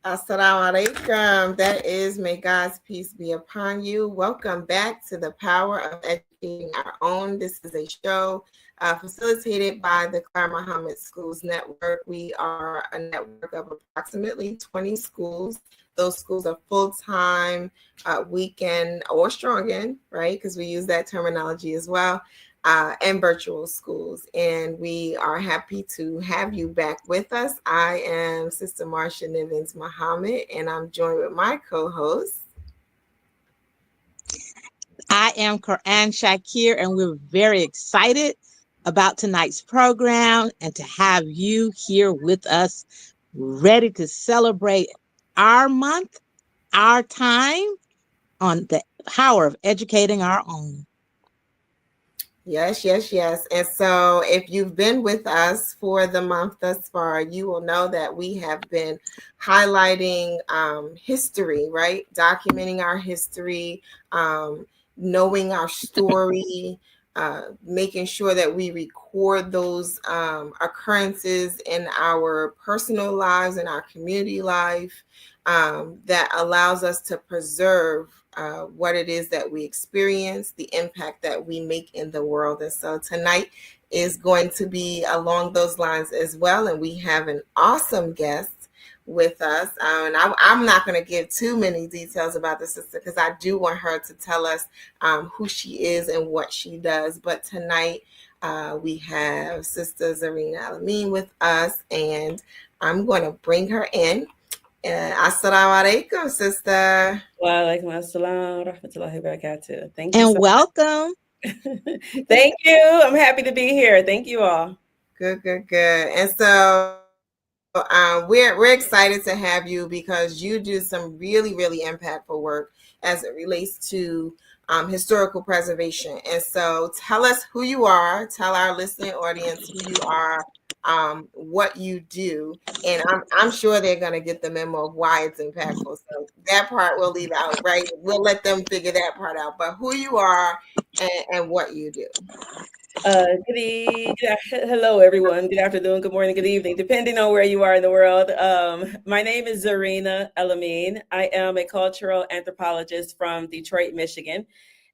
Assalamu alaikum. That is, may God's peace be upon you. Welcome back to the Power of Educating Our Own. This is a show facilitated by the Clara Mohammed Schools Network. We are a network of approximately 20 schools. Those schools are full-time, weekend, or strong end, right? Because we use that terminology as well. And virtual schools. And we are happy to have you back with us. I am Sister Marsha Nivens Mohammed, and I'm joined with my co-host. I am Quran Shakir, and we're very excited about tonight's program and to have you here with us, ready to celebrate our month, our time on the power of educating our own. Yes, yes, yes. And so if you've been with us for the month thus far, you will know that we have been highlighting history, right? Documenting our history, knowing our story, making sure that we record those occurrences in our personal lives and our community life that allows us to preserve what it is that we experience, the impact that we make in the world. And so tonight is going to be along those lines as well. And we have an awesome guest with us. And I'm not going to give too many details about the sister because I do want her to tell us who she is and what she does. But tonight we have Sister Zarina Alameen with us, and I'm going to bring her in. Assalamu alaikum, sister. Wa alaikum assalam, rahmatullahi wa barakatuh. Thank you. And so welcome. Thank you. I'm happy to be here. Thank you all. Good. And so we're excited to have you because you do some really, really impactful work as it relates to historical preservation. And so tell us who you are, tell our listening audience who you are, what you do, and I'm sure they're going to get the memo of why it's impactful. So that part we'll leave out, right? We'll let them figure that part out. But who you are and what you do. Hello, everyone. Good afternoon, good morning, good evening, depending on where you are in the world. My name is Zarina Alameen. I am a cultural anthropologist from Detroit, Michigan.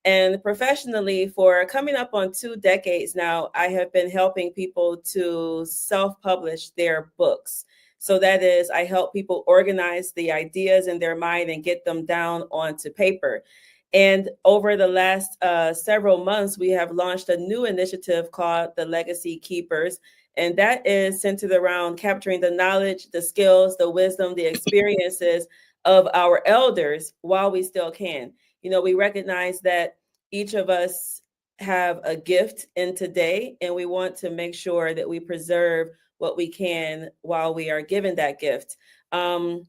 And professionally, for coming up on 2 decades now, I have been helping people to self-publish their books. So that is, I help people organize the ideas in their mind and get them down onto paper. And over the last several months, we have launched a new initiative called the Legacy Keepers. And that is centered around capturing the knowledge, the skills, the wisdom, the experiences of our elders while we still can. You know, we recognize that each of us have a gift in today, and we want to make sure that we preserve what we can while we are given that gift. The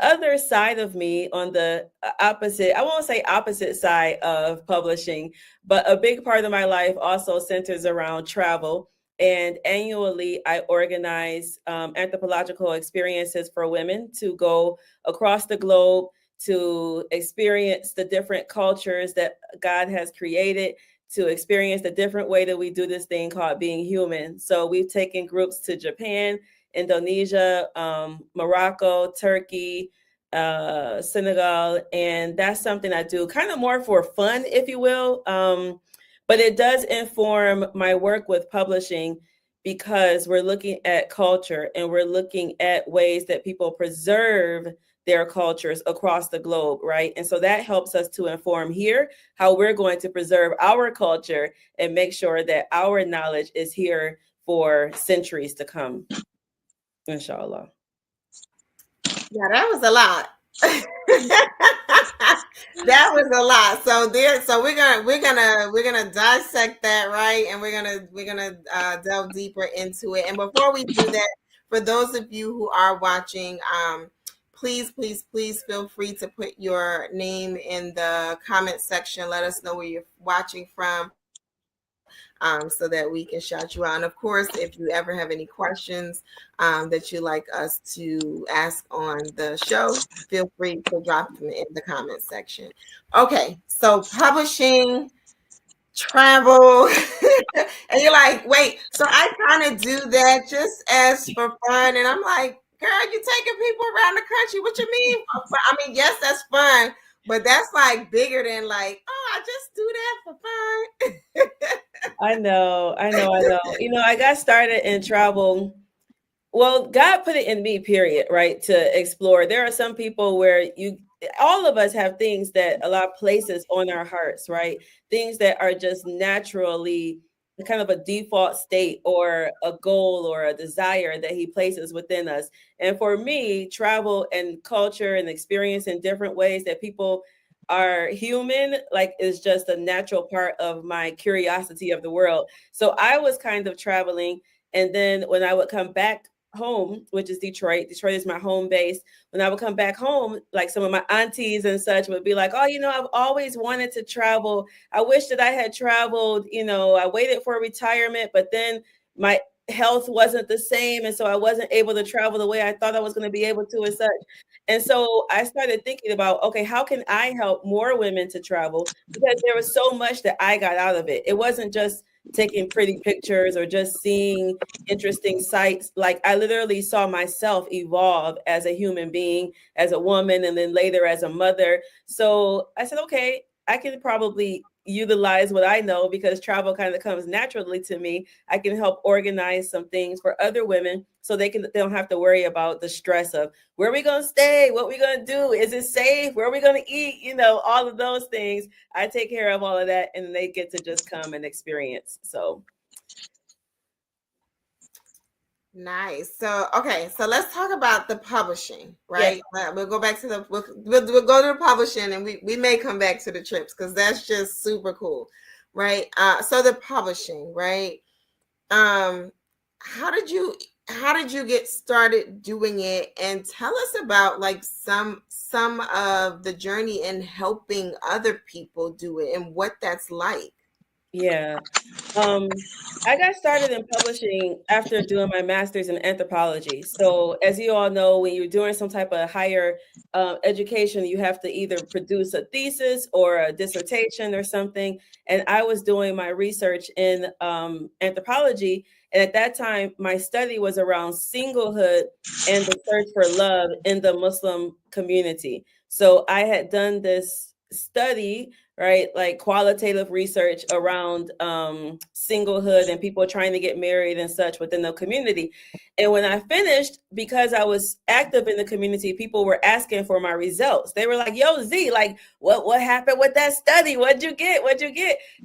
other side of me on the opposite, I won't say opposite side of publishing, but a big part of my life also centers around travel. And annually, I organize anthropological experiences for women to go across the globe to experience the different cultures that God has created, to experience the different way that we do this thing called being human. So we've taken groups to Japan, Indonesia, Morocco, Turkey, Senegal, and that's something I do kind of more for fun, if you will. But it does inform my work with publishing because we're looking at culture and we're looking at ways that people preserve their cultures across the globe, right? And so that helps us to inform here how we're going to preserve our culture and make sure that our knowledge is here for centuries to come. Inshallah. Yeah, that was a lot. That was a lot. So we're gonna dissect that, right? And we're gonna delve deeper into it. And before we do that, for those of you who are watching, please feel free to put your name in the comment section. Let us know where you're watching from. So that we can shout you out. And of course, if you ever have any questions that you'd like us to ask on the show, feel free to drop them in the comment section. Okay, so publishing, travel, and you're like, wait, so I kind of do that just as for fun. And I'm like, girl, you taking people around the country. What you mean? I mean, yes, that's fun, but that's like bigger than like, oh, I just do that for fun. I know, I know, I know. I got started in travel. Well, God put it in me, period, right? To explore. There are some people where all of us have things that a lot of places on our hearts, right? Things that are just naturally kind of a default state or a goal or a desire that he places within us. And for me, travel and culture and experience in different ways that people are human, like, is just a natural part of my curiosity of the world. So I was kind of traveling. And then when I would come back home, which is Detroit. Detroit is my home base. When I would come back home, like some of my aunties and such would be like, oh, I've always wanted to travel. I wish that I had traveled. I waited for retirement, but then my health wasn't the same. And so I wasn't able to travel the way I thought I was going to be able to and such. And so I started thinking about, okay, how can I help more women to travel? Because there was so much that I got out of it. It wasn't just taking pretty pictures or just seeing interesting sights. Like, I literally saw myself evolve as a human being, as a woman, and then later as a mother. So I said, okay, I can probably utilize what I know, because travel kind of comes naturally to me. I can help organize some things for other women so they don't have to worry about the stress of where are we going to stay, what are we going to do, is it safe, where are we going to eat, all of those things. I take care of all of that, and they get to just come and experience. So Nice. So, okay, so let's talk about the publishing, right? Yes. We'll go back to we'll go to the publishing, and we may come back to the trips because that's just super cool, right? So the publishing, right? How did you get started doing it? And tell us about like some of the journey in helping other people do it and what that's like. Yeah. I got started in publishing after doing my master's in anthropology. So, as you all know, when you're doing some type of higher education, you have to either produce a thesis or a dissertation or something. And I was doing my research in anthropology. And at that time, my study was around singlehood and the search for love in the Muslim community. So, I had done this study, right, like qualitative research around singlehood and people trying to get married and such within the community. And when I finished, because I was active in the community, people were asking for my results. They were like, yo, Z, like, what happened with that study? What'd you get?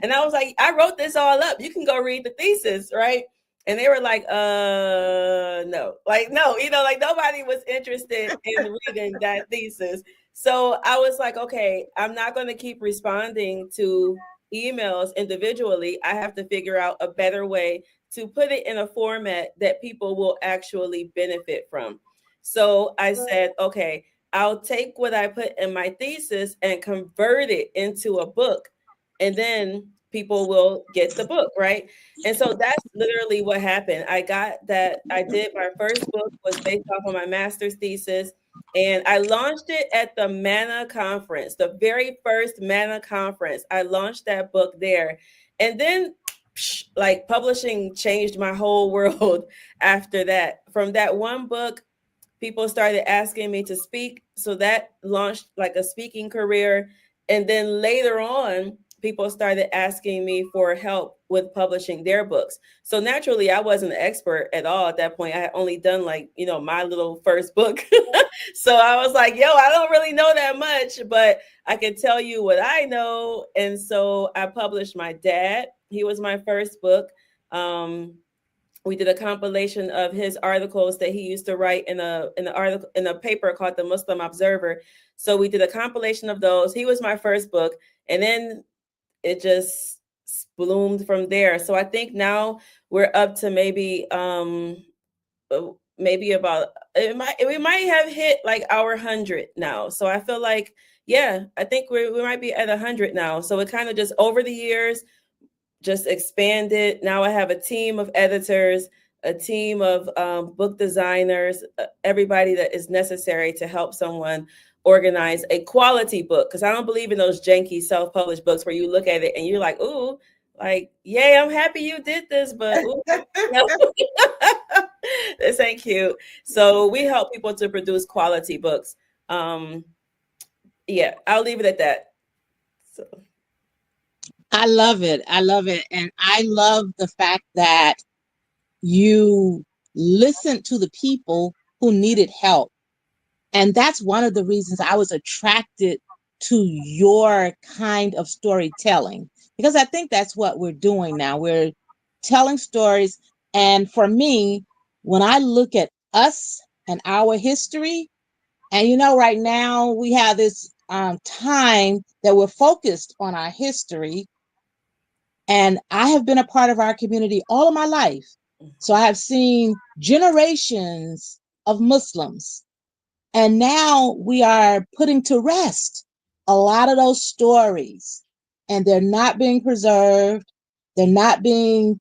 And I was like, I wrote this all up. You can go read the thesis, right? And they were like, no, like, no, like nobody was interested in reading that thesis. So I was like, okay, I'm not going to keep responding to emails individually. I have to figure out a better way to put it in a format that people will actually benefit from. So I said, okay, I'll take what I put in my thesis and convert it into a book, and then people will get the book, right? And so that's literally what happened. I did my first book was based off of my master's thesis. And I launched it at the MANA conference, the very first MANA conference. I launched that book there. And then, like, publishing changed my whole world after that. From that one book, people started asking me to speak. So that launched like a speaking career. And then later on, people started asking me for help with publishing their books. So naturally, I wasn't an expert at all at that point. I had only done like, my little first book. So I was like, yo, I don't really know that much, but I can tell you what I know. And so I published my dad. He was my first book. We did a compilation of his articles that he used to write in a paper called the Muslim Observer. So we did a compilation of those. He was my first book. And then it just bloomed from there. So I think now we're up to maybe about we might have hit like our 100 now. So I feel like, yeah, I think we might be at 100 now. So it kind of just over the years just expanded. Now I have a team of editors, a team of book designers, everybody that is necessary to help someone organize a quality book. Because I don't believe in those janky self-published books where you look at it and you're like, ooh, like, yay, I'm happy you did this, but ooh, This ain't cute. So we help people to produce quality books. Um, yeah, I'll leave it at that. So. I love it. I love it. And I love the fact that you listened to the people who needed help. And that's one of the reasons I was attracted to your kind of storytelling, because I think that's what we're doing now. We're telling stories. And for me, when I look at us and our history, and right now we have this time that we're focused on our history. And I have been a part of our community all of my life. So I have seen generations of Muslims, and now we are putting to rest a lot of those stories, and they're not being preserved. They're not being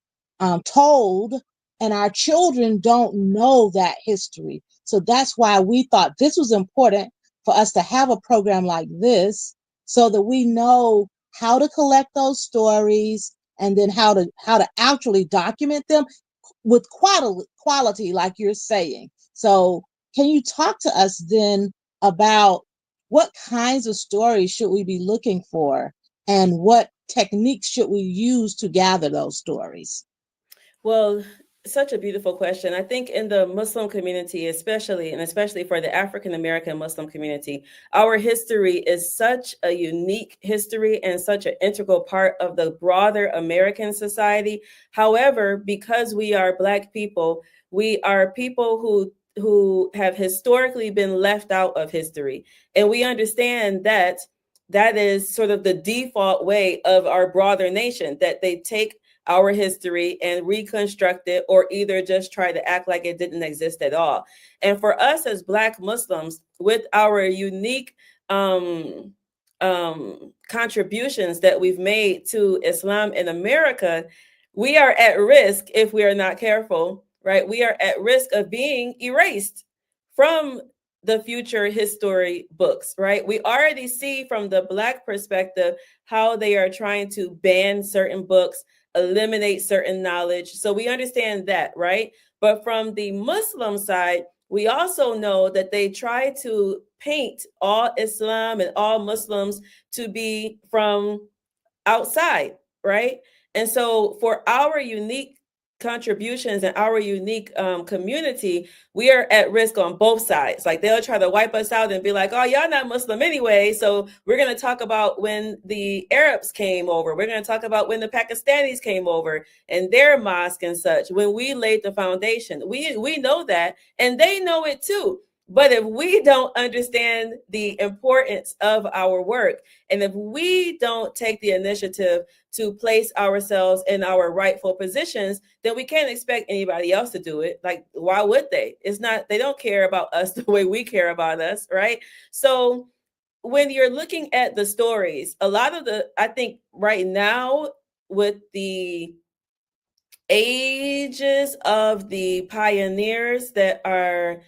told, and our children don't know that history. So that's why we thought this was important for us to have a program like this, so that we know how to collect those stories, and then how to actually document them with quality, like you're saying. So can you talk to us then about what kinds of stories should we be looking for, and what techniques should we use to gather those stories? Well, such a beautiful question. I think in the Muslim community, especially, and especially for the African American Muslim community, our history is such a unique history and such an integral part of the broader American society. However, because we are Black people, we are people who have historically been left out of history. And we understand that that is sort of the default way of our broader nation, that they take our history and reconstruct it, or either just try to act like it didn't exist at all. And for us as Black Muslims, with our unique contributions that we've made to Islam in America, we are at risk, if we are not careful, right? We are at risk of being erased from the future history books, right? We already see from the Black perspective how they are trying to ban certain books, eliminate certain knowledge. So we understand that, right? But from the Muslim side, we also know that they try to paint all Islam and all Muslims to be from outside, right? And so for our unique contributions and our unique community, we are at risk on both sides. Like they'll try to wipe us out and be like, oh, y'all not Muslim anyway. So we're going to talk about when the Arabs came over. We're going to talk about when the Pakistanis came over and their mosque and such, when we laid the foundation. We know that, and they know it too. But if we don't understand the importance of our work, and if we don't take the initiative to place ourselves in our rightful positions, then we can't expect anybody else to do it. Like, why would they? It's not, they don't care about us the way we care about us, right? So when you're looking at the stories, a lot of I think right now, with the ages of the pioneers that are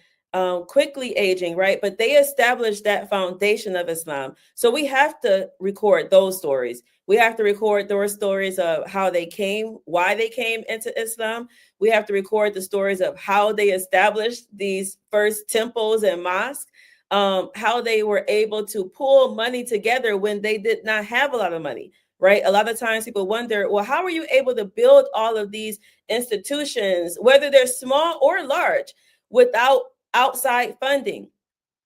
quickly aging, right? But they established that foundation of Islam. So we have to record those stories. We have to record those stories of how they came, why they came into Islam. We have to record the stories of how they established these first temples and mosques, how they were able to pull money together when they did not have a lot of money, right? A lot of times people wonder, well, how are you able to build all of these institutions, whether they're small or large, without outside funding?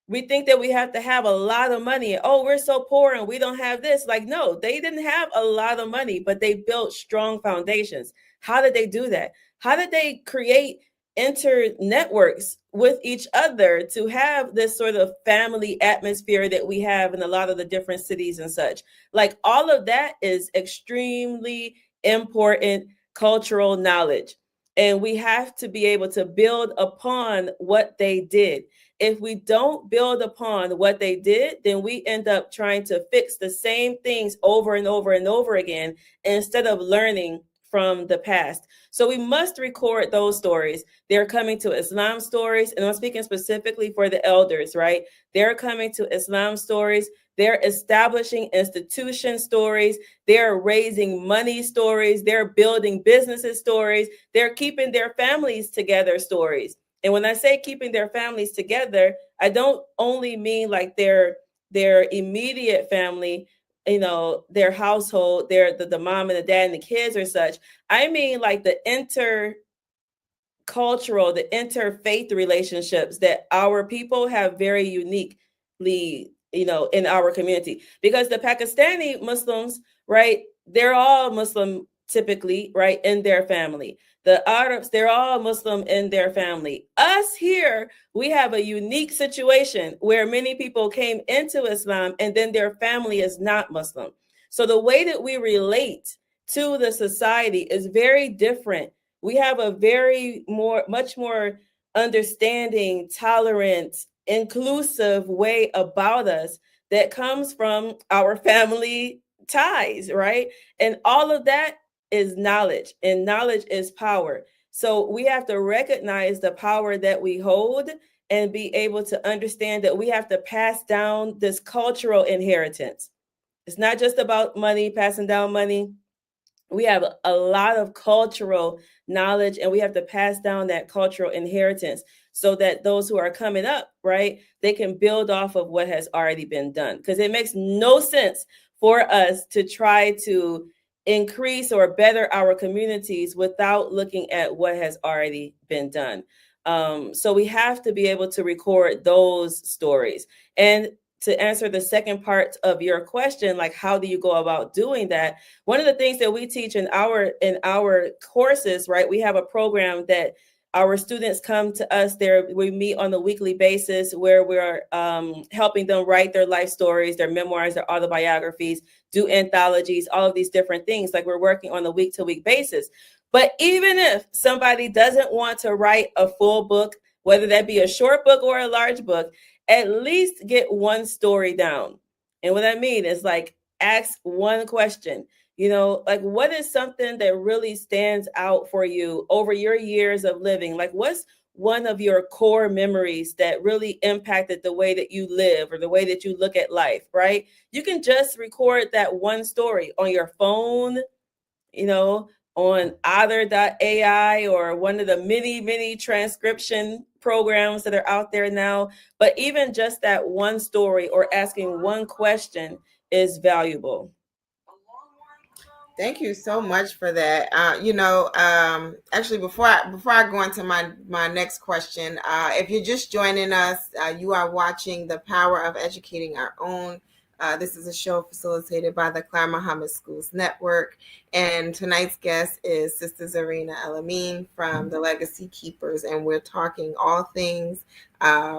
We think that we have to have a lot of money. Oh, we're so poor and we don't have this. Like, no, they didn't have a lot of money, but they built strong foundations. How did they do that? How did they create inter networks with each other to have this sort of family atmosphere that we have in a lot of the different cities and such? Like, all of that is extremely important cultural knowledge. And we have to be able to build upon what they did. If we don't build upon what they did, then we end up trying to fix the same things over and over and over again, instead of learning from the past. So we must record those stories. They're coming to Islam stories, and I'm speaking specifically for the elders, right? They're coming to Islam stories. They're establishing institution stories. They're raising money stories. They're building businesses stories. They're keeping their families together stories. And when I say keeping their families together, I don't only mean like their immediate family, you know, their household, the mom and the dad and the kids or such. I mean like the intercultural, the interfaith relationships that our people have very uniquely, you know, in our community. Because the Pakistani Muslims, right, they're all Muslim typically, right, in their family. The Arabs, they're all Muslim in their family. Us here, we have a unique situation where many people came into Islam and then their family is not Muslim. So the way that we relate to the society is very different. We have a much more understanding, tolerant, inclusive way about us that comes from our family ties, right? And all of that is knowledge, and knowledge is power. So we have to recognize the power that we hold and be able to understand that we have to pass down this cultural inheritance. It's not just about money, passing down money. We have a lot of cultural knowledge, and we have to pass down that cultural inheritance so that those who are coming up, right, they can build off of what has already been done. Because it makes no sense for us to try to increase or better our communities without looking at what has already been done. So we have to be able to record those stories. And to answer the second part of your question, like how do you go about doing that? One of the things that we teach in our courses, right? We have a program that our students come to us there. We meet on a weekly basis where we're helping them write their life stories, their memoirs, their autobiographies, do anthologies, all of these different things. Like we're working on a week-to-week basis. But even if somebody doesn't want to write a full book, whether that be a short book or a large book, at least get one story down. And what I mean is like ask one question, you know, like what is something that really stands out for you over your years of living? Like what's one of your core memories that really impacted the way that you live or the way that you look at life, right? You can just record that one story on your phone, you know, on Otter.ai or one of the many transcription programs that are out there now. But even just that one story or asking one question is valuable. Thank you so much for that. Actually, before I go into my next question, if you're just joining us, you are watching The Power of Educating Our Own. This is a show facilitated by the Clara Mohammed Schools Network. And tonight's guest is Sister Zarina El-Amin from the Legacy Keepers. And we're talking all things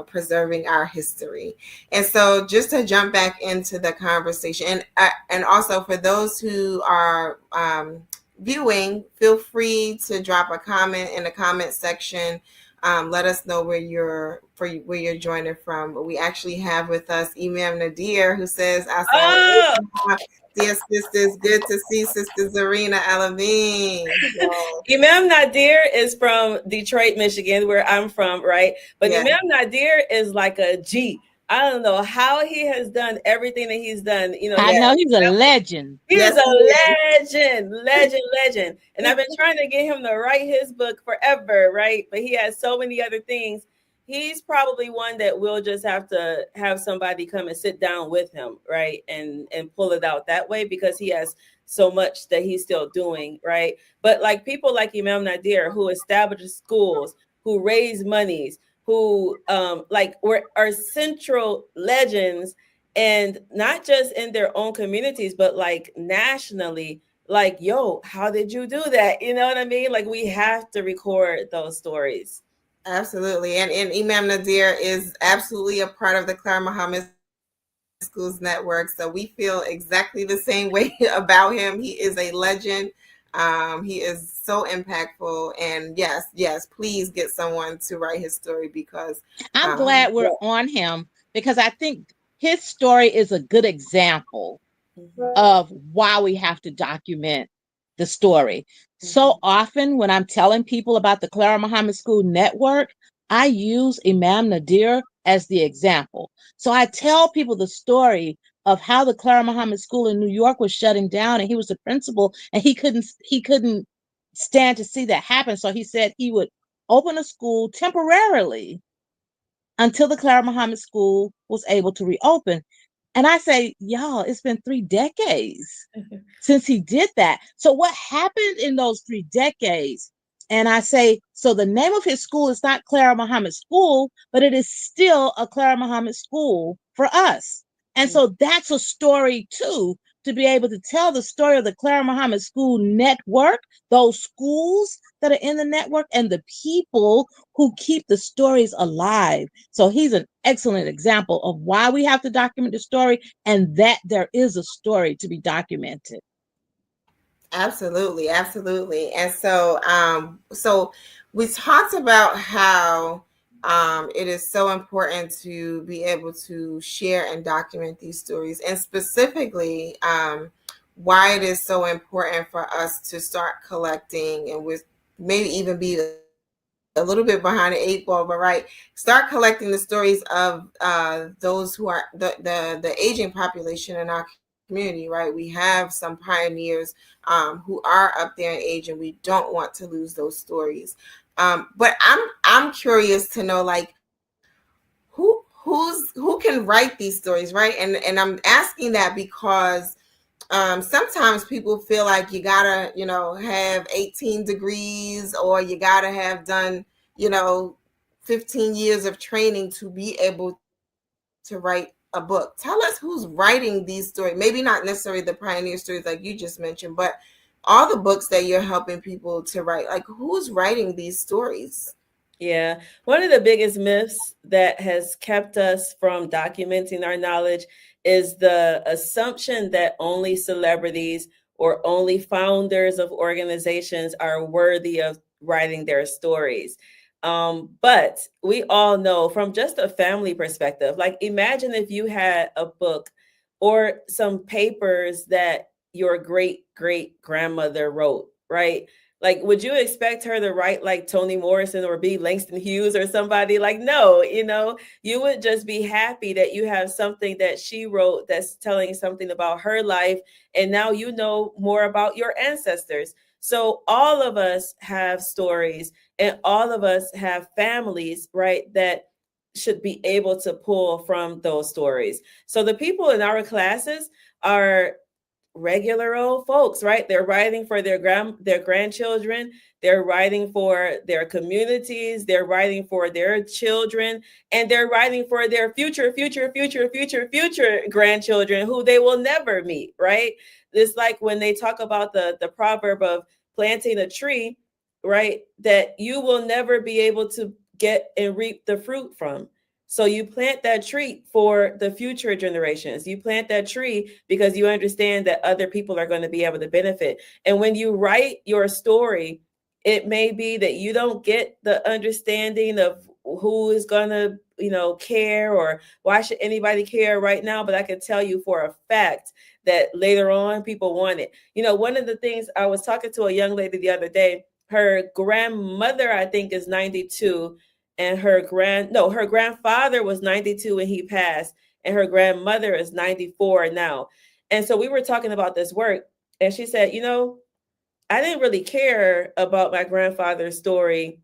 preserving our history. And so just to jump back into the conversation, and also for those who are viewing, feel free to drop a comment in the comment section. Let us know where you're joining from. But we actually have with us Imam Nadir, who says, "Dear sisters, good to see Sister Zarina El-Amin." Imam Nadir is from Detroit, Michigan, where I'm from, right? But yes. Imam Nadir is like a G. I don't know how he has done everything that he's done. You know, I know he's a legend. He is a legend. And I've been trying to get him to write his book forever, right? But he has so many other things. He's probably one that we'll just have to have somebody come and sit down with him, right? And pull it out that way because he has so much that he's still doing, right? But like people like Imam Nadir who established schools, who raise monies, who are central legends, and not just in their own communities, but like nationally, like, yo, how did you do that? You know what I mean? Like we have to record those stories. Absolutely. And Imam Nadir is absolutely a part of the Clara Mohammed Schools Network. So we feel exactly the same way about him. He is a legend. He is so impactful. And yes, please get someone to write his story because I'm glad we're on him because I think his story is a good example of why we have to document the story. So often when I'm telling people about the Clara Muhammad School Network, I use Imam Nadir as the example. So I tell people the story of how the Clara Muhammad School in New York was shutting down, and he was the principal, and he couldn't stand to see that happen. So he said he would open a school temporarily until the Clara Muhammad School was able to reopen. And I say, y'all, it's been 3 decades since he did that. So what happened in those 3 decades? And I say, so the name of his school is not Clara Muhammad School, but it is still a Clara Muhammad School for us. And so that's a story too, to be able to tell the story of the Clara Muhammad School Network, those schools that are in the network, and the people who keep the stories alive. So he's an excellent example of why we have to document the story, and that there is a story to be documented. Absolutely, absolutely. And so we talked about how it is so important to be able to share and document these stories, and specifically why it is so important for us to start collecting, and with maybe even be a little bit behind the eight ball, but right, start collecting the stories of those who are the aging population in our community. Right, we have some pioneers who are up there in age, and we don't want to lose those stories. But I'm curious to know, like, who can write these stories, right? And I'm asking that because sometimes people feel like you gotta, have 18 degrees, or you gotta have done, 15 years of training to be able to write a book. Tell us who's writing these stories. Maybe not necessarily the pioneer stories like you just mentioned, but all the books that you're helping people to write. Like, who's writing these stories? Yeah. One of the biggest myths that has kept us from documenting our knowledge is the assumption that only celebrities or only founders of organizations are worthy of writing their stories. But we all know from just a family perspective, like imagine if you had a book or some papers that your great great grandmother wrote, right? Like, would you expect her to write like Toni Morrison or be Langston Hughes or somebody? Like, no, you would just be happy that you have something that she wrote that's telling something about her life. And now you know more about your ancestors. So all of us have stories, and all of us have families, right? That should be able to pull from those stories. So the people in our classes are regular old folks, right? They're writing for their grandchildren, they're writing for their communities, they're writing for their children, and they're writing for their future grandchildren who they will never meet, right? It's like when they talk about the proverb of planting a tree, right? That you will never be able to get and reap the fruit from. So you plant that tree for the future generations. You plant that tree because you understand that other people are going to be able to benefit. And when you write your story, it may be that you don't get the understanding of who is going to, care, or why should anybody care right now. But I can tell you for a fact that later on people want it. One of the things, I was talking to a young lady the other day, her grandmother, I think, is 92, and her grandfather was 92 when he passed, and her grandmother is 94 now. And so we were talking about this work, and she said, I didn't really care about my grandfather's story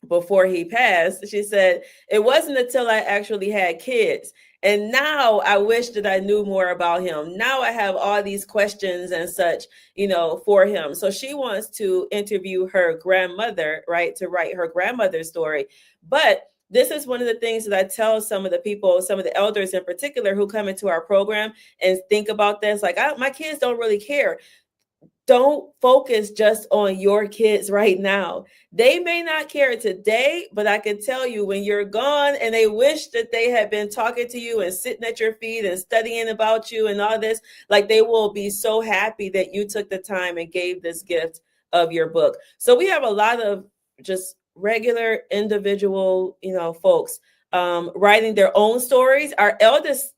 before he passed. She said, it wasn't until I actually had kids. And now I wish that I knew more about him. Now I have all these questions and such, for him. So she wants to interview her grandmother, right, to write her grandmother's story. But this is one of the things that I tell some of the people, some of the elders in particular, who come into our program and think about this. Like, my kids don't really care. Don't focus just on your kids right now. They may not care today, but I can tell you, when you're gone and they wish that they had been talking to you and sitting at your feet and studying about you and all this, like, they will be so happy that you took the time and gave this gift of your book. So we have a lot of just regular individual, folks writing their own stories. Our eldest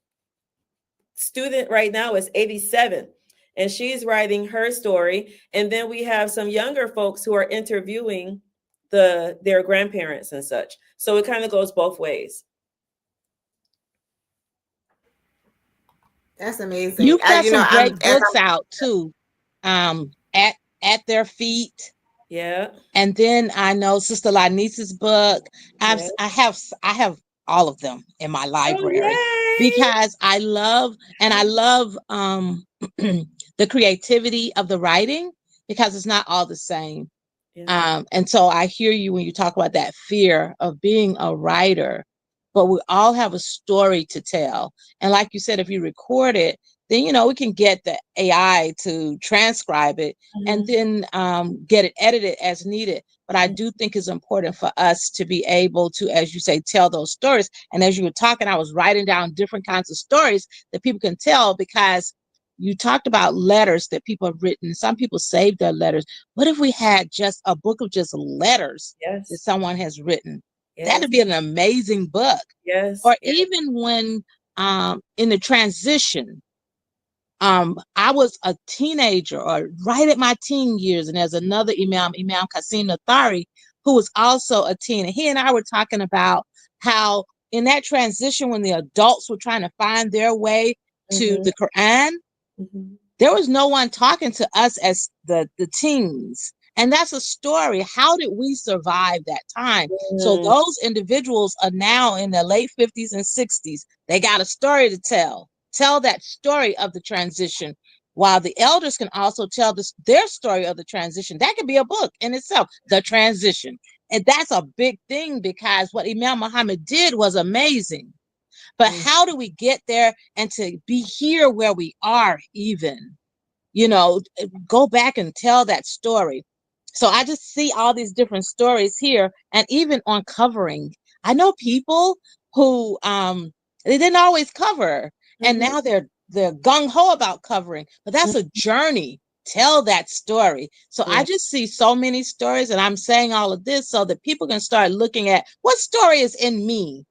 student right now is 87. and she's writing her story. And then we have some younger folks who are interviewing their grandparents and such. So it kind of goes both ways. That's amazing. You've got You know, some I'm great as books out too. At their feet. Yeah. And then I know Sister Lanice's book. Yeah. I have all of them in my library Oh, yay. because I love the creativity of the writing, because it's not all the same. Yeah. And so I hear you when you talk about that fear of being a writer, but we all have a story to tell. And like you said, if you record it, then, we can get the AI to transcribe it and then get it edited as needed. But I do think it's important for us to be able to, as you say, tell those stories. And as you were talking, I was writing down different kinds of stories that people can tell, because you talked about letters that people have written. Some people save their letters. What if we had just a book of just letters that Yes. someone has written? Yes. That'd be an amazing book. Yes. Or Yes. even when in the transition, I was a teenager or right at my teen years, and there's another Imam Qasim Nathari, who was also a teen. And he and I were talking about how in that transition, when the adults were trying to find their way to the Quran, there was no one talking to us as the teens. And that's a story. How did we survive that time? So those individuals are now in their late 50s and 60s. They got a story to tell. Tell that story of the transition, while the elders can also tell their story of the transition. That could be a book in itself, the transition. And that's a big thing, because what Imam Muhammad did was amazing. But how do we get there and to be here where we are even? Go back and tell that story. So I just see all these different stories here, and even on covering. I know people who they didn't always cover, and now they're gung-ho about covering, but that's a journey. Tell that story. So I just see so many stories, and I'm saying all of this so that people can start looking at what story is in me.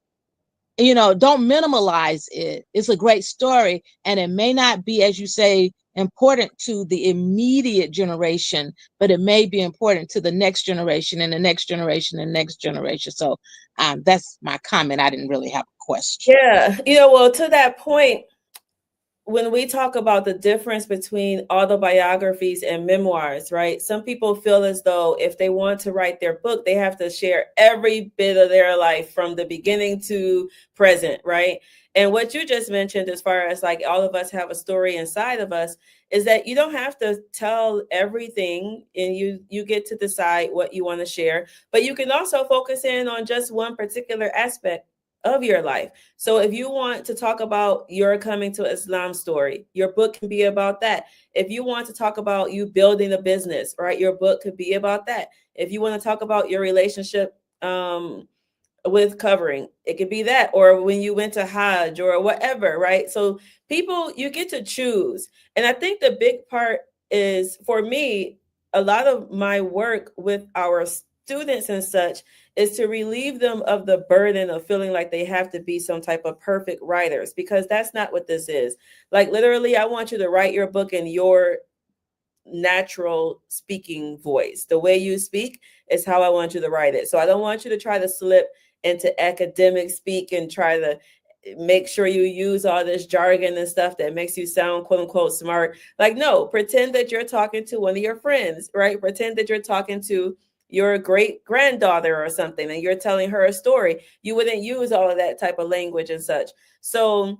Don't minimalize it. It's a great story, and it may not be, as you say, important to the immediate generation, but it may be important to the next generation and the next generation and next generation. So that's my comment. I didn't really have a question. Yeah. Well, to that point, when we talk about the difference between autobiographies and memoirs, right? Some people feel as though if they want to write their book, they have to share every bit of their life from the beginning to present, right? And what you just mentioned, as far as like all of us have a story inside of us, is that you don't have to tell everything, and you get to decide what you want to share, but you can also focus in on just one particular aspect of your life. So if you want to talk about your coming to Islam story, your book can be about that. If you want to talk about you building a business, right, your book could be about that. If you want to talk about your relationship with covering, it could be that, or when you went to Hajj or whatever, right? So people, you get to choose. And I think the big part is, for me, a lot of my work with our students and such is to relieve them of the burden of feeling like they have to be some type of perfect writers, because that's not what this is. Like, literally, I want you to write your book in your natural speaking voice. The way you speak is how I want you to write it. So I don't want you to try to slip into academic speak and try to make sure you use all this jargon and stuff that makes you sound quote unquote smart. Like, no, pretend that you're talking to one of your friends, right? Pretend that you're talking to your great granddaughter or something, and you're telling her a story. You wouldn't use all of that type of language and such. So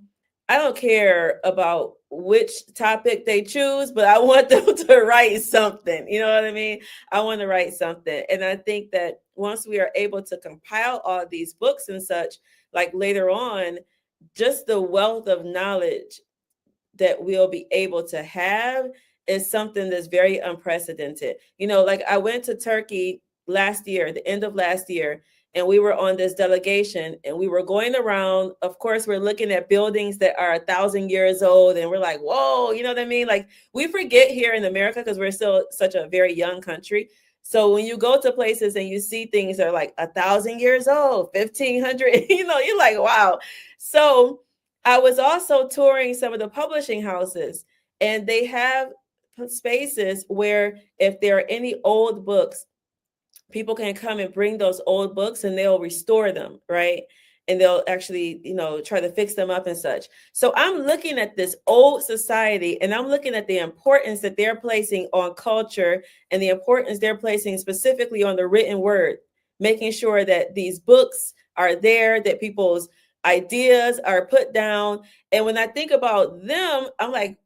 I don't care about which topic they choose, but I want them to write something. You know what I mean? I want to write something. And I think that once we are able to compile all these books and such, like later on, just the wealth of knowledge that we'll be able to have is something that's very unprecedented. Like I went to Turkey last year, the end of last year, and we were on this delegation and we were going around. Of course, we're looking at buildings that are 1,000 years old, and we're like, whoa, you know what I mean? Like, we forget here in America, because we're still such a very young country. So when you go to places and you see things that are like 1,000 years old, 1,500, you're like, wow. So I was also touring some of the publishing houses, And they have spaces where if there are any old books, people can come and bring those old books and they'll restore them, right? And they'll actually, try to fix them up and such. So I'm looking at this old society and I'm looking at the importance that they're placing on culture and the importance they're placing specifically on the written word, making sure that these books are there, that people's ideas are put down. And when I think about them, I'm like,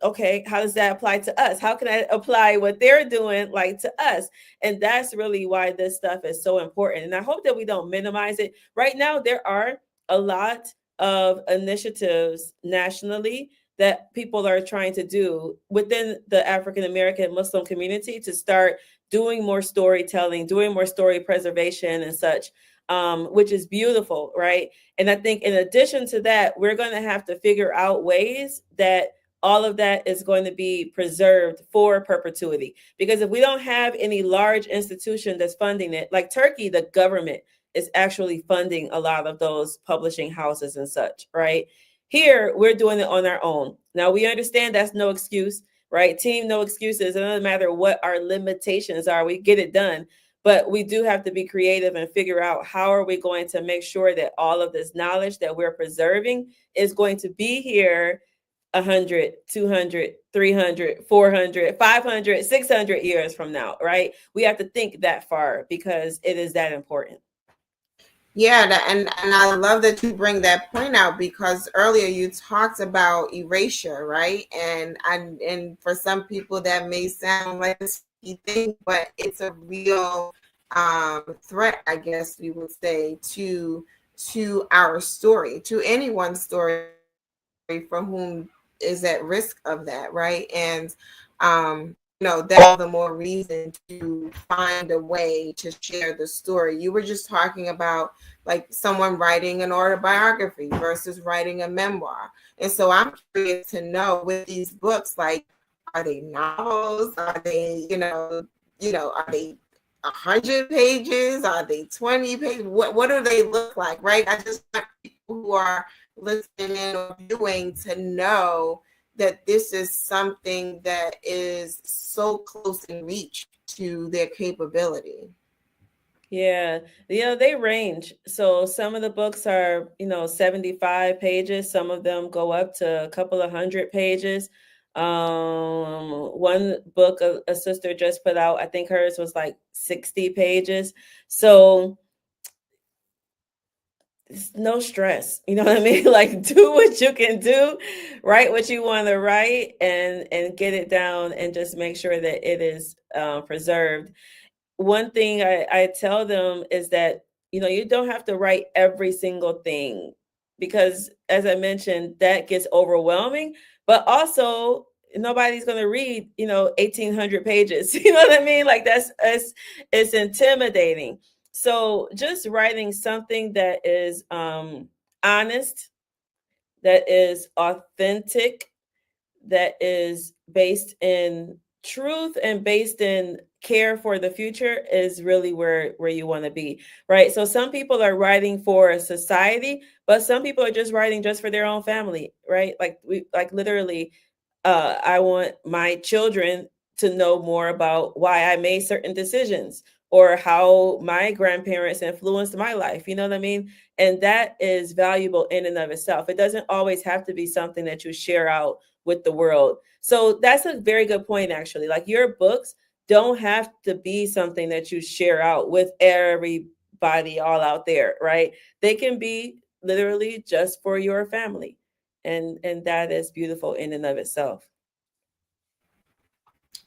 okay, how does that apply to us? How can I apply what they're doing like to us? And that's really why this stuff is so important. And I hope that we don't minimize it. Right now, there are a lot of initiatives nationally that people are trying to do within the African American Muslim community to start doing more storytelling, doing more story preservation and such, which is beautiful, right? And I think in addition to that, we're going to have to figure out ways that all of that is going to be preserved for perpetuity. Because if we don't have any large institution that's funding it, like Turkey, the government is actually funding a lot of those publishing houses and such, right? Here, we're doing it on our own. Now, we understand that's no excuse, right? Team, no excuses. It doesn't matter what our limitations are, we get it done. But we do have to be creative and figure out how are we going to make sure that all of this knowledge that we're preserving is going to be here 100, 200, 300, 400, 500, 600 years from now, right? We have to think that far because it is that important. Yeah, and I love that you bring that point out, because earlier you talked about erasure, right? And for some people that may sound like a silly thing, but it's a real threat, I guess we would say, to our story, to anyone's story for whom is at risk of that, right? And that's all the more reason to find a way to share the story. You were just talking about like someone writing an autobiography versus writing a memoir. And so I'm curious to know, with these books, like, are they novels? Are they, are they 100 pages? Are they 20 pages? What do they look like, right? I just want people who are listening or viewing to know that this is something that is so close in reach to their capability. Yeah, they range. So some of the books are, 75 pages. Some of them go up to a couple of 100 pages. One book a sister just put out, I think hers was like 60 pages. So it's no stress. You know what I mean? Like, do what you can do, write what you want to write, and get it down, and just make sure that it is preserved. One thing I tell them is that, you don't have to write every single thing, because as I mentioned, that gets overwhelming, but also nobody's going to read, 1,800 pages. You know what I mean? Like, it's intimidating. So just writing something that is honest, that is authentic, that is based in truth and based in care for the future is really where you want to be, right? So some people are writing for society, but some people are just writing just for their own family, right? Like literally, I want my children to know more about why I made certain decisions or how my grandparents influenced my life. You know what I mean? And that is valuable in and of itself. It doesn't always have to be something that you share out with the world. So that's a very good point, actually. Like, your books don't have to be something that you share out with everybody all out there, right? They can be literally just for your family. And that is beautiful in and of itself.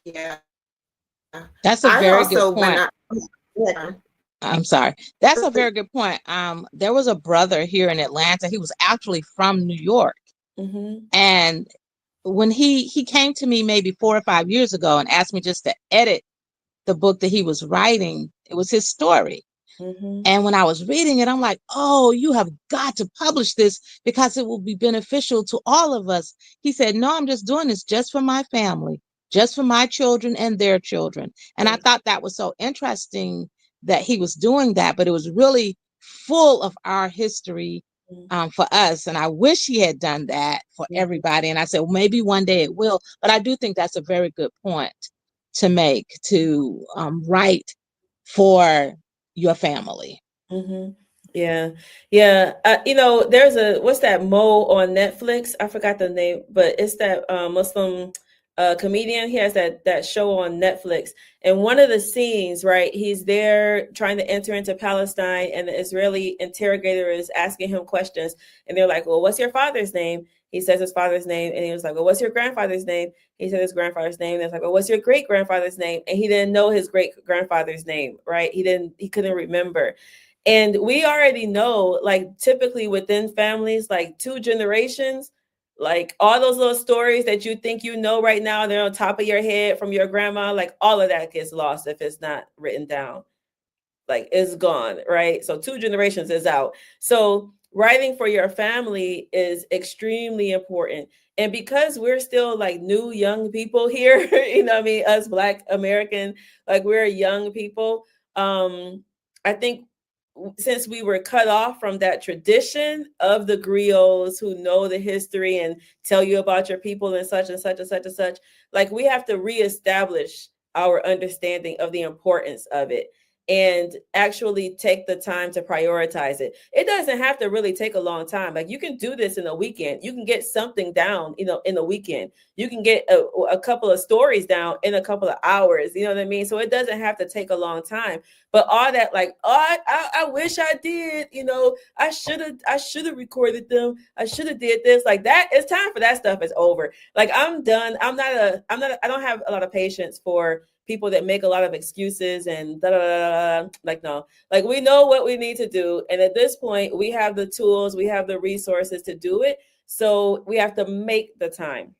Yeah. That's a I very good also, when point. yeah. I'm sorry. That's a very good point. There was a brother here in Atlanta. He was actually from New York. Mm-hmm. And when he came to me maybe 4 or 5 years ago and asked me just to edit the book that he was writing, it was his story. Mm-hmm. And when I was reading it, I'm like, oh, you have got to publish this because it will be beneficial to all of us. He said, no, I'm just doing this just for my family, just for my children and their children. And I thought that was so interesting that he was doing that, but it was really full of our history for us. And I wish he had done that for everybody. And I said, well, maybe one day it will. But I do think that's a very good point to make, to write for your family. Mm-hmm. Yeah, yeah. There's what's that Mo on Netflix? I forgot the name, but it's that Muslim comedian. He has that show on Netflix, and one of the scenes, right? He's there trying to enter into Palestine, and the Israeli interrogator is asking him questions, and they're like, "Well, what's your father's name?" He says his father's name, and he was like, "Well, what's your grandfather's name?" He said his grandfather's name. And it's like, "Well, what's your great grandfather's name?" And he didn't know his great grandfather's name, right? He couldn't remember. And we already know, like, typically within families, like 2 generations, like all those little stories that you think you know right now, they're on top of your head from your grandma, like all of that gets lost if it's not written down. Like it's gone, right? So 2 generations is out. So writing for your family is extremely important. And because we're still like new young people here, I mean, us Black American, like we're young people. I think since we were cut off from that tradition of the griots who know the history and tell you about your people and such and such and such and such, like we have to reestablish our understanding of the importance of it and actually take the time to prioritize it. It doesn't have to really take a long time. Like you can do this in a weekend. You can get something down, in a weekend. You can get a couple of stories down in a couple of hours. You know what I mean? So it doesn't have to take a long time. But all that, like, oh, I wish I did. I should have recorded them. I should have did this. Like that. It's time for that stuff. Is over. Like I'm done. I don't have a lot of patience for people that make a lot of excuses and da, da, da, da. Like, no, like we know what we need to do. And at this point, we have the tools, we have the resources to do it. So we have to make the time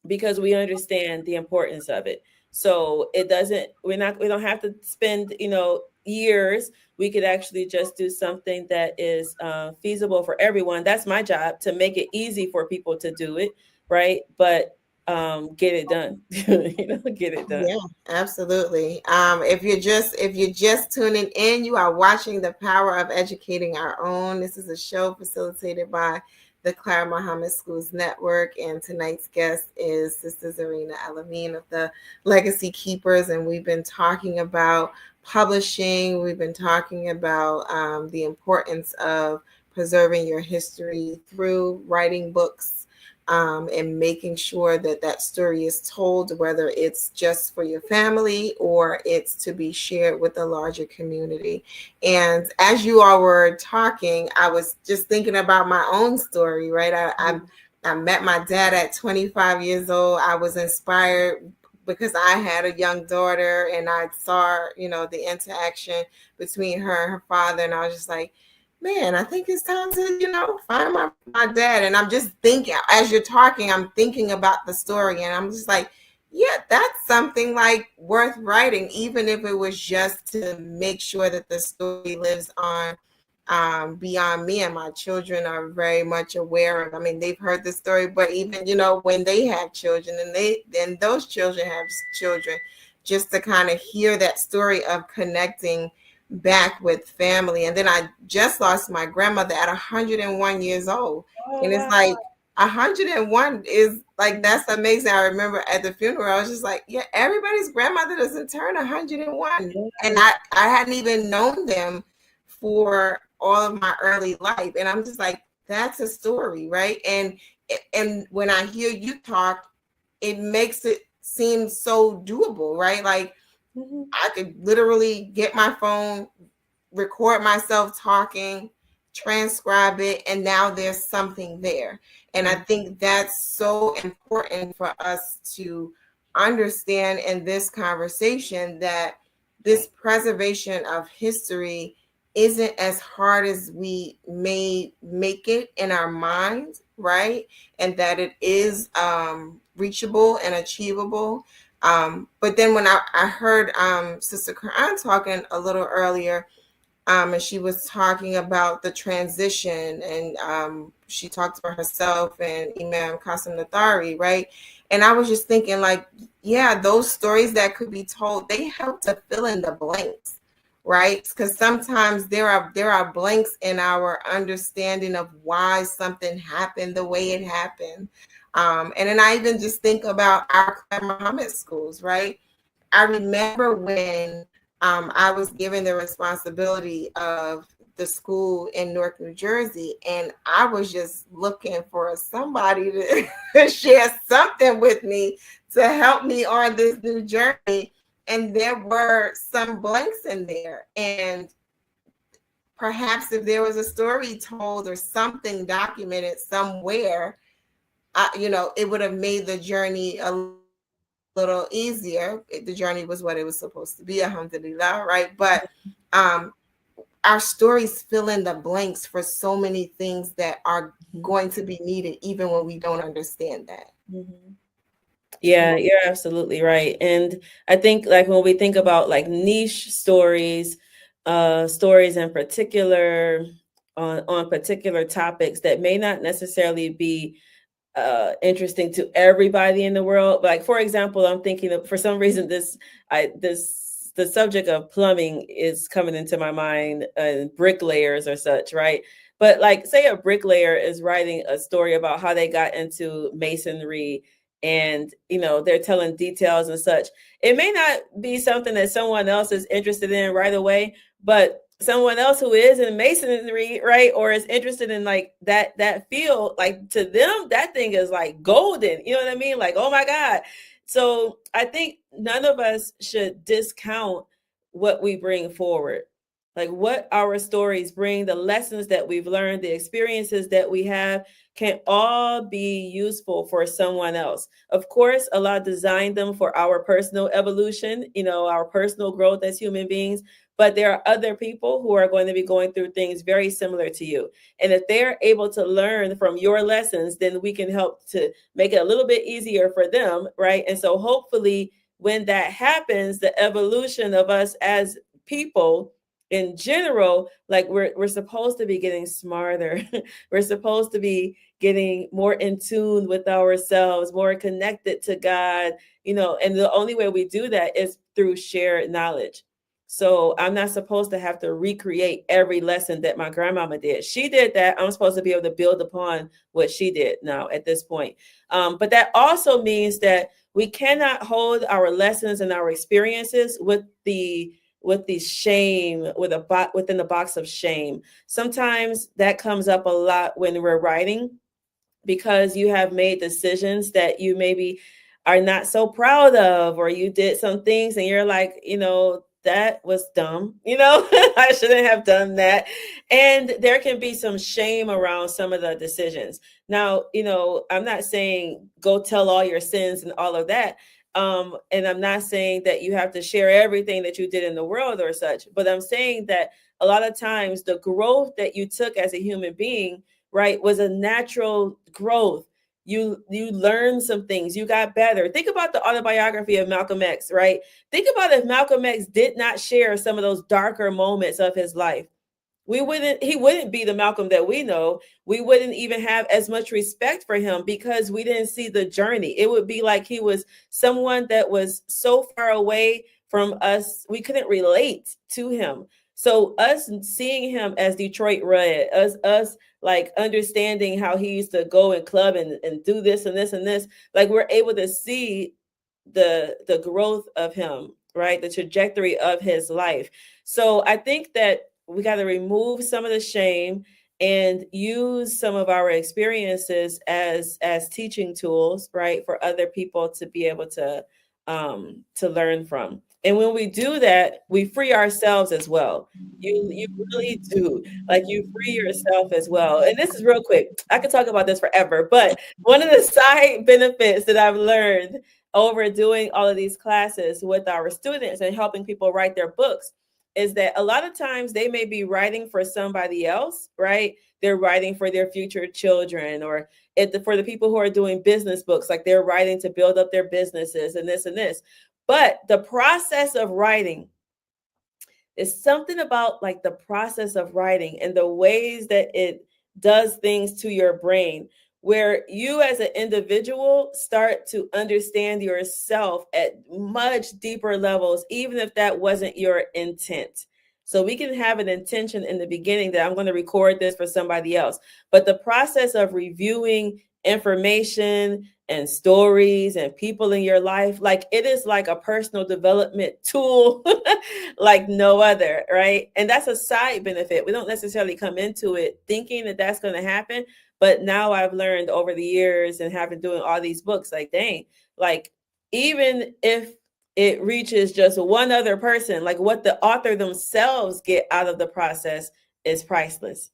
because we understand the importance of it. So we don't have to spend, years. We could actually just do something that is feasible for everyone. That's my job, to make it easy for people to do it. Right. But get it done. Get it done. Yeah, absolutely. If you're just tuning in, you are watching The Power of Educating Our Own. This is a show facilitated by the Clara Mohammed Schools Network, and tonight's guest is Sister Zarina Elamine of the Legacy Keepers, and we've been talking about publishing. We've been talking about the importance of preserving your history through writing books, and making sure that that story is told, whether it's just for your family or it's to be shared with the larger community. And as you all were talking, I was just thinking about my own story, right? I met my dad at 25 years old. I was inspired because I had a young daughter and I saw, the interaction between her and her father. And I was just like, man, I think it's time to, find my dad. And I'm just thinking, as you're talking, I'm thinking about the story and I'm just like, yeah, that's something like worth writing, even if it was just to make sure that the story lives on beyond me, and my children are very much aware of. I mean, they've heard the story, but even, when they have children and those children have children, just to kind of hear that story of connecting back with family. And then I just lost my grandmother at 101 years old. Oh, And it's wow. like 101 is like, that's amazing. I remember at the funeral, I was just like, yeah, everybody's grandmother doesn't turn 101. And I hadn't even known them for all of my early life. And I'm just like, that's a story, right? And when I hear you talk, it makes it seem so doable, right? Like, I could literally get my phone, record myself talking, transcribe it, and now there's something there. And I think that's so important for us to understand in this conversation, that this preservation of history isn't as hard as we may make it in our minds, right? And that it is reachable and achievable. But then when I heard Sister Quran talking a little earlier, and she was talking about the transition, and she talked about herself and Imam Qasim Nathari, right? And I was just thinking, like, yeah, those stories that could be told, they help to fill in the blanks, right? Because sometimes there are blanks in our understanding of why something happened the way it happened. And then I even just think about our Clara Muhammad schools, right? I remember when I was given the responsibility of the school in Newark, New Jersey, and I was just looking for somebody to share something with me to help me on this new journey. And there were some blanks in there. And perhaps if there was a story told or something documented somewhere, it would have made the journey a little easier. The journey was what it was supposed to be, alhamdulillah, right? But our stories fill in the blanks for so many things that are going to be needed, even when we don't understand that. Mm-hmm. Yeah, you're absolutely right. And I think like when we think about like niche stories, stories in particular on particular topics that may not necessarily be interesting to everybody in the world. Like for example, I'm thinking of, for some reason the subject of plumbing is coming into my mind, bricklayers or such, right? But like say a bricklayer is writing a story about how they got into masonry, and they're telling details and such. It may not be something that someone else is interested in right away, but someone else who is in masonry, right, or is interested in like that field, like to them that thing is like golden, you know what I mean? Like, oh my God. So I think none of us should discount what we bring forward, like what our stories bring, the lessons that we've learned, the experiences that we have can all be useful for someone else. Of course, Allah designed them for our personal evolution, our personal growth as human beings. But there are other people who are going to be going through things very similar to you. And if they're able to learn from your lessons, then we can help to make it a little bit easier for them, right? And so hopefully when that happens, the evolution of us as people in general, like we're supposed to be getting smarter. We're supposed to be getting more in tune with ourselves, more connected to God, and the only way we do that is through shared knowledge. So I'm not supposed to have to recreate every lesson that my grandmama did. She did that. I'm supposed to be able to build upon what she did now at this point. But that also means that we cannot hold our lessons and our experiences with the shame, within the box of shame. Sometimes that comes up a lot when we're writing, because you have made decisions that you maybe are not so proud of, or you did some things and you're like, that was dumb, I shouldn't have done that. And there can be some shame around some of the decisions. Now, I'm not saying go tell all your sins and all of that. And I'm not saying that you have to share everything that you did in the world or such, but I'm saying that a lot of times the growth that you took as a human being, right, was a natural growth. You learned some things, you got better. Think about the autobiography of Malcolm X, right? Think about if Malcolm X did not share some of those darker moments of his life. He wouldn't be the Malcolm that we know. We wouldn't even have as much respect for him because we didn't see the journey. It would be like he was someone that was so far away from us, we couldn't relate to him. So us seeing him as Detroit Red, us like understanding how he used to go and club and do this and this and this, like we're able to see the growth of him, right? The trajectory of his life. So I think that we got to remove some of the shame and use some of our experiences as teaching tools, right, for other people to be able to learn from. And when we do that, we free ourselves as well. You really do. Like you free yourself as well. And this is real quick. I could talk about this forever, but one of the side benefits that I've learned over doing all of these classes with our students and helping people write their books is that a lot of times they may be writing for somebody else, right? They're writing for their future children, or for the people who are doing business books, like they're writing to build up their businesses and this and this. But the process of writing is something about like the process of writing and the ways that it does things to your brain, where you as an individual start to understand yourself at much deeper levels, even if that wasn't your intent. So we can have an intention in the beginning that I'm going to record this for somebody else. But the process of reviewing information and stories and people in your life, like it is like a personal development tool like no other, right? And that's a side benefit. We don't necessarily come into it thinking that that's going to happen, but now I've learned over the years and having doing all these books, like dang, like even if it reaches just one other person, like what the author themselves get out of the process is priceless.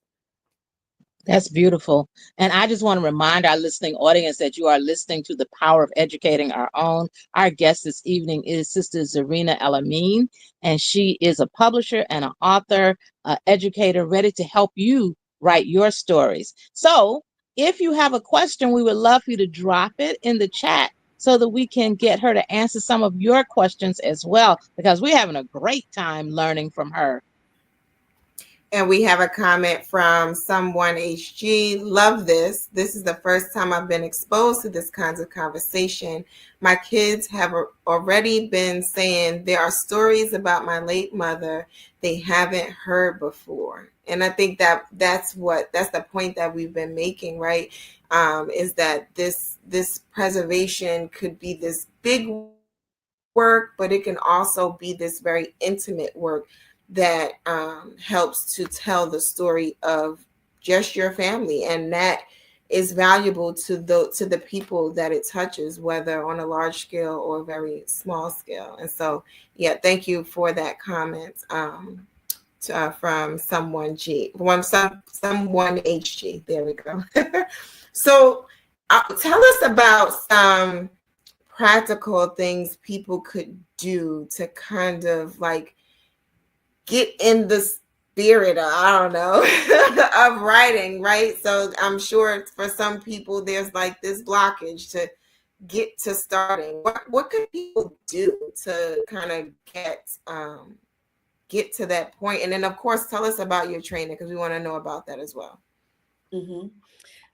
That's beautiful. And I just want to remind our listening audience that you are listening to The Power of Educating Our Own. Our guest this evening is Sister Zarina Elamine, and she is a publisher and an author, educator, ready to help you write your stories. So if you have a question, we would love for you to drop it in the chat so that we can get her to answer some of your questions as well, because we're having a great time learning from her. And we have a comment from someone, HG. Love this. This is the first time I've been exposed to this kinds of conversation. My kids have already been saying there are stories about my late mother they haven't heard before. And I think that's the point that we've been making, right? Is that this preservation could be this big work, but it can also be this very intimate work that helps to tell the story of just your family, and that is valuable to the people that it touches, whether on a large scale or a very small scale. And so, yeah, thank you for that comment from someone someone HG. There we go. So, tell us about some practical things people could do to kind of like get in the spirit of, I don't know, of writing, right? So I'm sure for some people there's like this blockage to get to starting. What could people do to kind of get to that point? And then of course tell us about your training, because we want to know about that as well. Mm-hmm.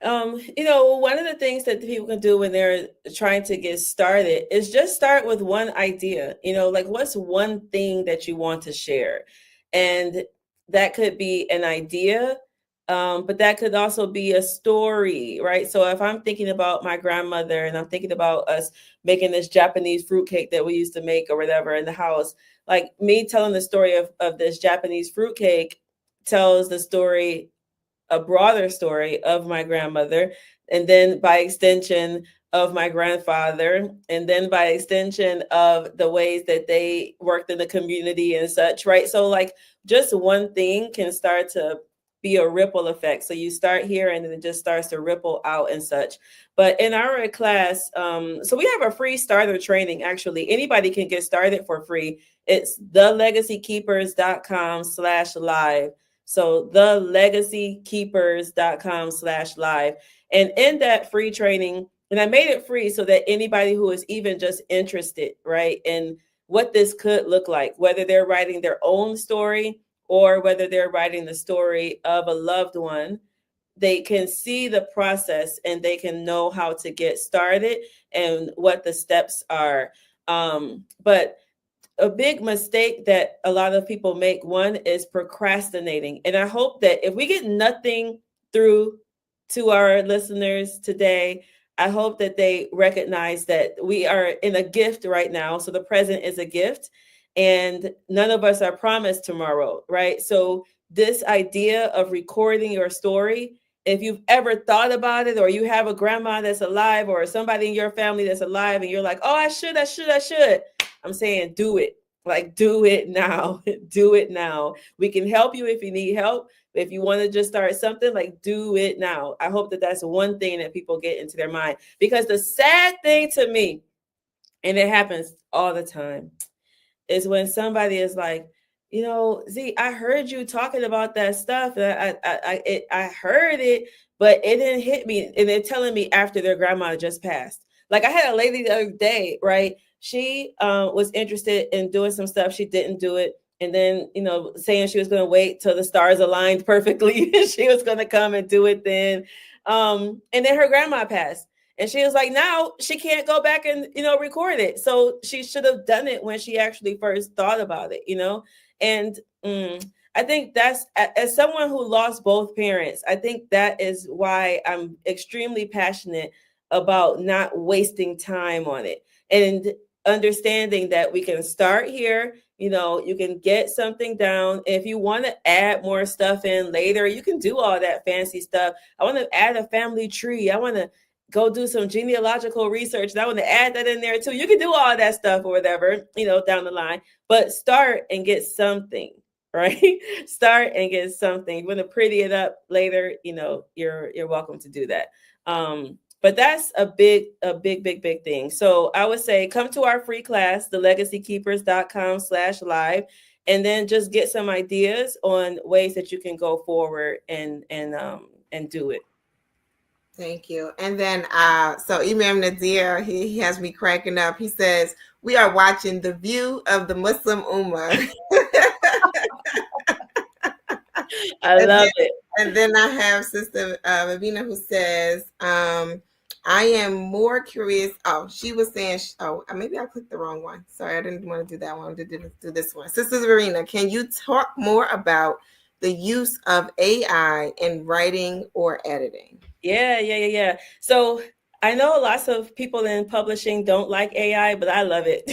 One of the things that people can do when they're trying to get started is just start with one idea. Like what's one thing that you want to share? And that could be an idea, but that could also be a story, right? So if I'm thinking about my grandmother and I'm thinking about us making this Japanese fruitcake that we used to make or whatever in the house, like me telling the story of this Japanese fruitcake tells the story, a broader story of my grandmother, and then by extension of my grandfather, and then by extension of the ways that they worked in the community and such, right? So like just one thing can start to be a ripple effect. So you start here and then it just starts to ripple out and such. But in our class, so we have a free starter training. Actually, anybody can get started for free. It's thelegacykeepers.com/live. So thelegacykeepers.com/live. And in that free training, and I made it free so that anybody who is even just interested, right, in what this could look like, whether they're writing their own story or whether they're writing the story of a loved one, they can see the process and they can know how to get started and what the steps are. But a big mistake that a lot of people make, one, is procrastinating. And I hope that if we get nothing through to our listeners today, I hope that they recognize that we are in a gift right now. So the present is a gift and none of us are promised tomorrow, right? So this idea of recording your story, if you've ever thought about it, or you have a grandma that's alive or somebody in your family that's alive and you're like, oh, I should, I'm saying do it. Like, do it now. Do it now. We can help you if you need help. If you want to just start something, like, do it now. I hope that that's one thing that people get into their mind. Because the sad thing to me, and it happens all the time, is when somebody is like, Z, I heard you talking about that stuff. I heard it, but it didn't hit me. And they're telling me after their grandma just passed. Like I had a lady the other day, right? She was interested in doing some stuff. She didn't do it. And then, saying she was going to wait till the stars aligned perfectly. She was going to come and do it then. And then her grandma passed. And she was like, now she can't go back and, record it. So she should have done it when she actually first thought about it, And I think that's, as someone who lost both parents, I think that is why I'm extremely passionate about not wasting time on it, and understanding that we can start here. You can get something down. If you want to add more stuff in later, you can do all that fancy stuff. I want to add a family tree. I want to go do some genealogical research, and I want to add that in there too. You can do all that stuff or whatever, down the line, but start and get something, right? Start and get something. You want to pretty it up later, you're welcome to do that. But that's a big thing. So I would say come to our free class, thelegacykeepers.com/live, and then just get some ideas on ways that you can go forward and do it. Thank you. And then, so Imam Nadir, he has me cracking up. He says, we are watching the view of the Muslim Ummah. I love it. And then I have Sister Ravina who says, I am more curious. Oh, she was saying, maybe I clicked the wrong one. Sorry, I didn't want to do that one. I did do this one. Sister Verena, can you talk more about the use of AI in writing or editing? Yeah. So I know lots of people in publishing don't like AI, but I love it.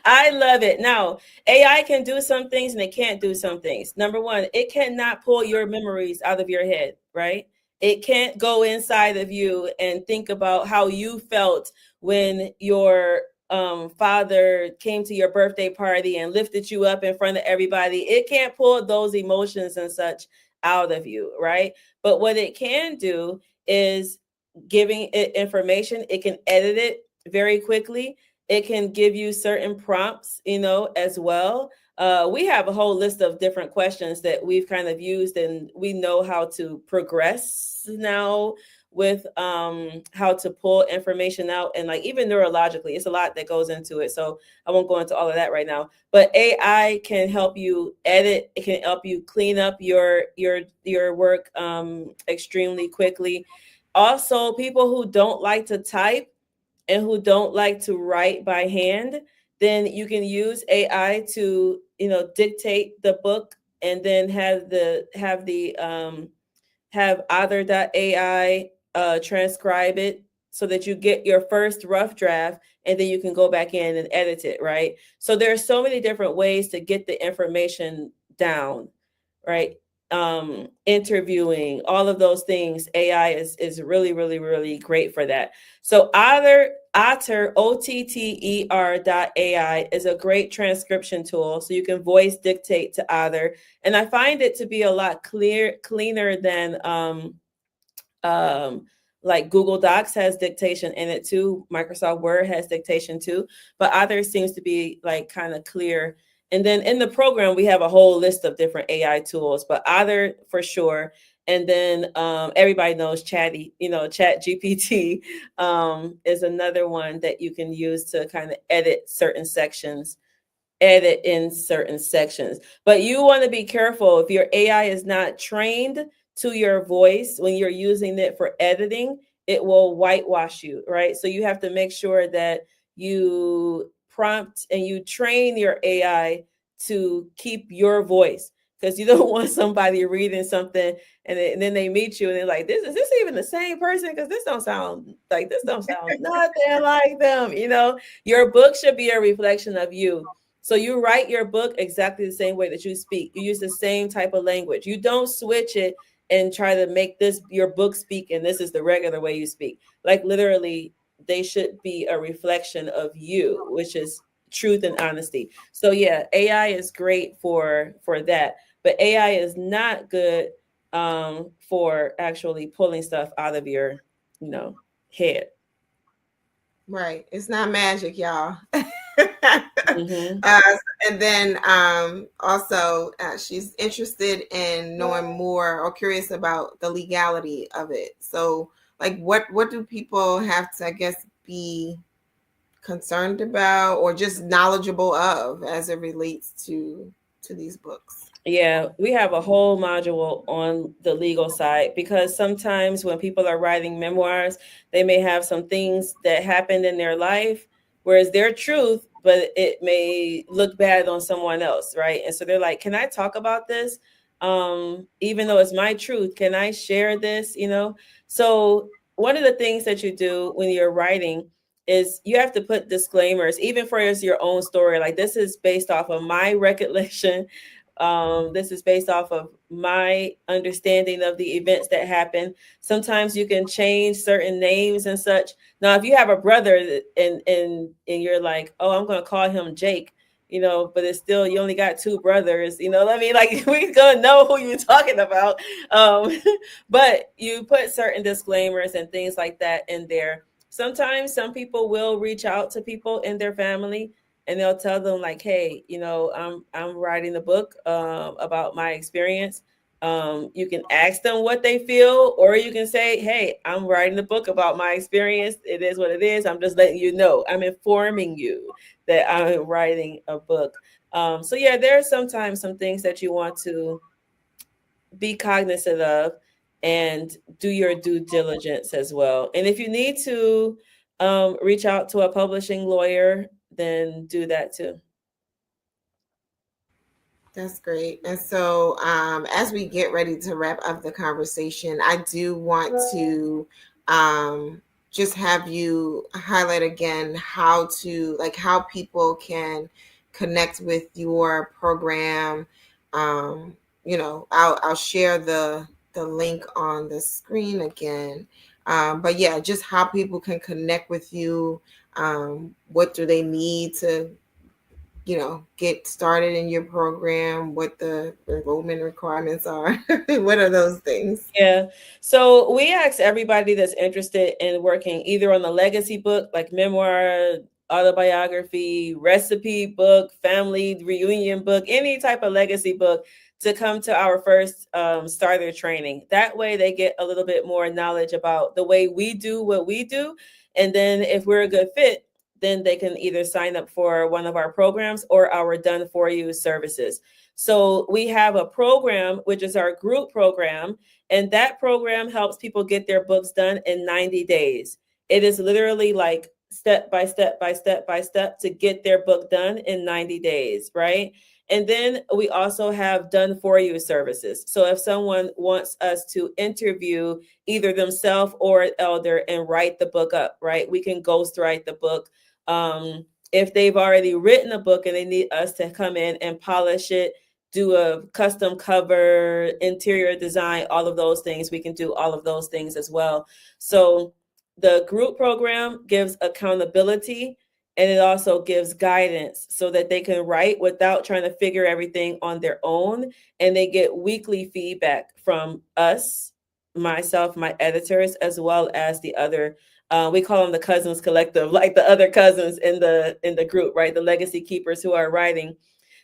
I love it. Now, AI can do some things and it can't do some things. Number one, it cannot pull your memories out of your head, right? It can't go inside of you and think about how you felt when your father came to your birthday party and lifted you up in front of everybody. It can't pull those emotions and such out of you, right? But what it can do is giving it information. It can edit it very quickly. It can give you certain prompts, as well. We have a whole list of different questions that we've kind of used, and we know how to progress now with how to pull information out, and like even neurologically, it's a lot that goes into it. So I won't go into all of that right now. But AI can help you edit. It can help you clean up your work extremely quickly. Also, people who don't like to type and who don't like to write by hand, then you can use AI to, dictate the book, and then have other.ai transcribe it so that you get your first rough draft, and then you can go back in and edit it, right? So there are so many different ways to get the information down, right? Interviewing, all of those things, AI is really, really, really great for that. So Otter, OTTER.ai is a great transcription tool. So you can voice dictate to Otter. And I find it to be a lot cleaner than like Google Docs has dictation in it too. Microsoft Word has dictation too. But Otter seems to be like kind of clear. And then in the program, we have a whole list of different AI tools, but Otter for sure. And then everybody knows Chat GPT is another one that you can use to kind of edit in certain sections. But you want to be careful if your AI is not trained to your voice when you're using it for editing, it will whitewash you, right? So you have to make sure that you prompt and you train your AI to keep your voice, because you don't want somebody reading something and then they meet you and they're like, is this even the same person? Because this don't sound nothing like them. Your book should be a reflection of you. So you write your book exactly the same way that you speak. You use the same type of language. You don't switch it and try to make this your book speak and this is the regular way you speak. Like literally, they should be a reflection of you, which is truth and honesty. So yeah, AI is great for that, but AI is not good for actually pulling stuff out of your head. Right. It's not magic, y'all. Mm-hmm. And then also she's interested in knowing more or curious about the legality of it. So like what do people have to, I guess, be concerned about or just knowledgeable of as it relates to these books? Yeah, we have a whole module on the legal side, because sometimes when people are writing memoirs, they may have some things that happened in their life, whereas their truth, but it may look bad on someone else, right? And so they're like, can I talk about this? Even though it's my truth, can I share this? So one of the things that you do when you're writing is you have to put disclaimers, even for your own story. Like, this is based off of my recollection. This is based off of my understanding of the events that happen. Sometimes you can change certain names and such. Now, if you have a brother and you're like, oh, I'm going to call him Jake, but it's still, you only got two brothers, what I mean? Like, we're going to know who you're talking about. But you put certain disclaimers and things like that in there. Sometimes some people will reach out to people in their family and they'll tell them like, hey, I'm writing a book about my experience. You can ask them what they feel, or you can say, hey, I'm writing a book about my experience. It is what it is. I'm just letting you know. I'm informing you that I'm writing a book. So yeah, there are sometimes some things that you want to be cognizant of and do your due diligence as well. And if you need to reach out to a publishing lawyer, then do that too. That's great. And so, as we get ready to wrap up the conversation, I do want to just have you highlight again how people can connect with your program. I'll share the link on the screen again. But yeah, just how people can connect with you. What do they need to get started in your program, what the enrollment requirements are? What are those things? Yeah. So we ask everybody that's interested in working either on the legacy book, like memoir, autobiography, recipe book, family reunion book, any type of legacy book, to come to our first starter training. That way they get a little bit more knowledge about the way we do what we do. And then if we're a good fit, then they can either sign up for one of our programs or our done for you services. So we have a program, which is our group program, and that program helps people get their books done in 90 days. It is literally like step by step by step by step to get their book done in 90 days, right? And then we also have done for you services. So if someone wants us to interview either themselves or an elder and write the book up, right? We can ghostwrite the book. If they've already written a book and they need us to come in and polish it, do a custom cover, interior design, all of those things, we can do all of those things as well. So the group program gives accountability, and it also gives guidance so that they can write without trying to figure everything on their own. And they get weekly feedback from us, myself, my editors, as well as the other, we call them the Cousins Collective, like the other cousins in the group, right? The legacy keepers who are writing.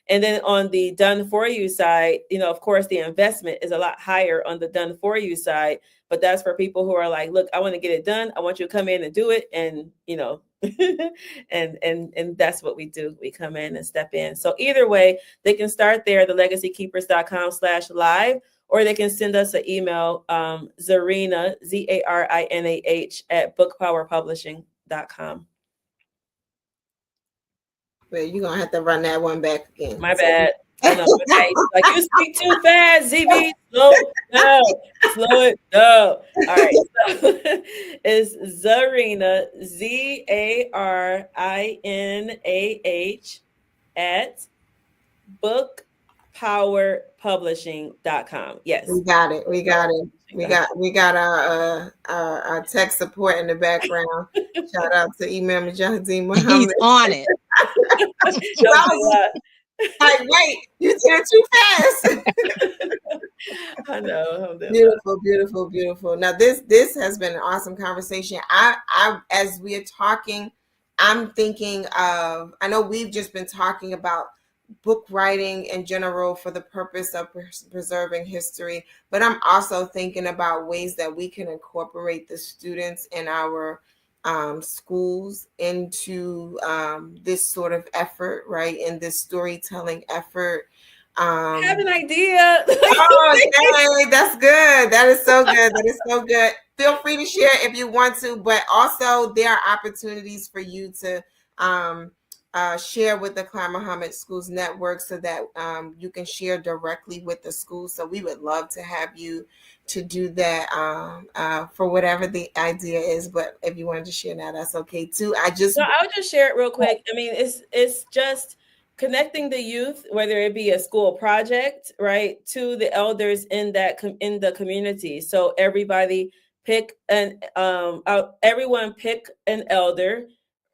And then on the done for you side, of course, the investment is a lot higher on the done for you side, but that's for people who are like, look, I want to get it done. I want you to come in and do it. And, and that's what we do. We come in and step in. So either way, they can start there, thelegacykeepers.com/live, or they can send us an email, Zarinah, ZARINAH @bookpowerpublishing.com. But you're gonna have to run that one back again. My bad. I know. Okay. Like, you speak too fast, ZB. Slow it down. Slow it down. All right. So it's Zarinah, ZARINAH @bookpowerpublishing.com. Yes. We got it. We got our tech support in the background. Shout out to Imam Mujahideen Mohammed. He's on it. Like, wait, you did it too fast. I know. Beautiful. Now this has been an awesome conversation. I as we are talking, I'm thinking of, I know we've just been talking about book writing in general for the purpose of preserving history, but I'm also thinking about ways that we can incorporate the students in our schools into this sort of effort, right? In this storytelling effort. I have an idea. Oh, that's good. That is so good. Feel free to share if you want to, but also there are opportunities for you to share with the Clara Mohammed Schools Network so that you can share directly with the school. So we would love to have you to do that for whatever the idea is. But if you wanted to share that, that's okay too. No, I'll just share it real quick. I mean, it's just connecting the youth, whether it be a school project, right, to the elders in in the community. So everybody pick everyone pick an elder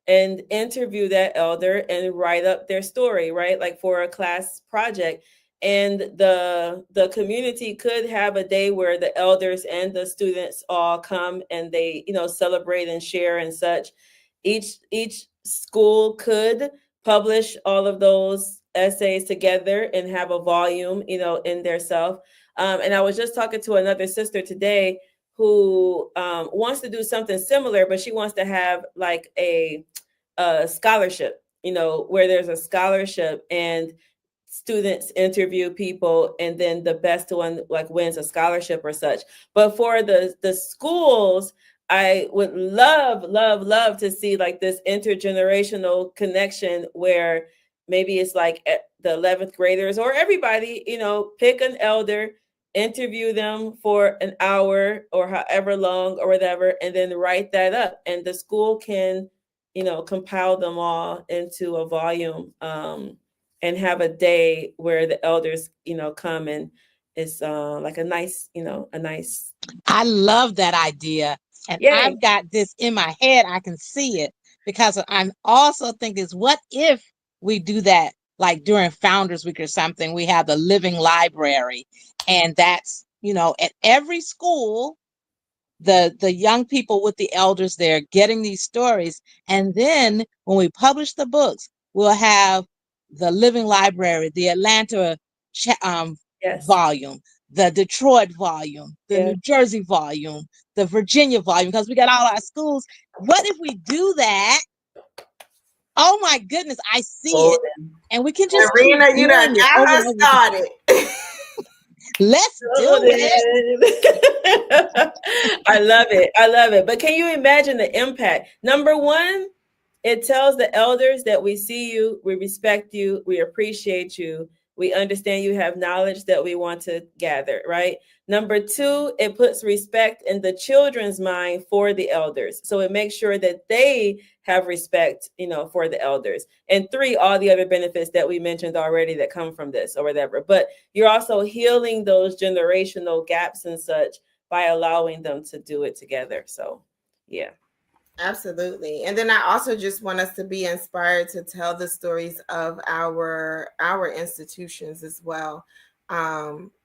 and interview that elder and write up their story, right, like for a class project. And the community could have a day where the elders and the students all come and they, celebrate and share and such. Each school could publish all of those essays together and have a volume, in their self. And I was just talking to another sister today who wants to do something similar, but she wants to have like a scholarship, where there's a scholarship and students interview people and then the best one like wins a scholarship or such. But for the schools, I would love to see like this intergenerational connection where maybe it's like the 11th graders or everybody, pick an elder, interview them for an hour or however long or whatever, and then write that up. And the school can, compile them all into a volume and have a day where the elders, come and it's like a nice. I love that idea. And Yay. I've got this in my head. I can see it because I'm also thinking, what if we do that like during Founders Week or something? We have the living library, and that's, at every school, the young people with the elders there getting these stories. And then when we publish the books, we'll have the living library, the Atlanta Yes. volume, the Detroit volume, the New Jersey volume, the Virginia volume, because we got all our schools. What if we do that? Oh my goodness, I see it. And we can just Serena, you done got her started. Let's do it. I love it. But can you imagine the impact? Number one, it tells the elders that we see you, we respect you, we appreciate you, we understand you have knowledge that we want to gather, right? Number two, it puts respect in the children's mind for the elders. So it makes sure that they have respect, for the elders. And three, all the other benefits that we mentioned already that come from this or whatever. But you're also healing those generational gaps and such by allowing them to do it together. So, yeah. Absolutely. And then I also just want us to be inspired to tell the stories of our institutions as well.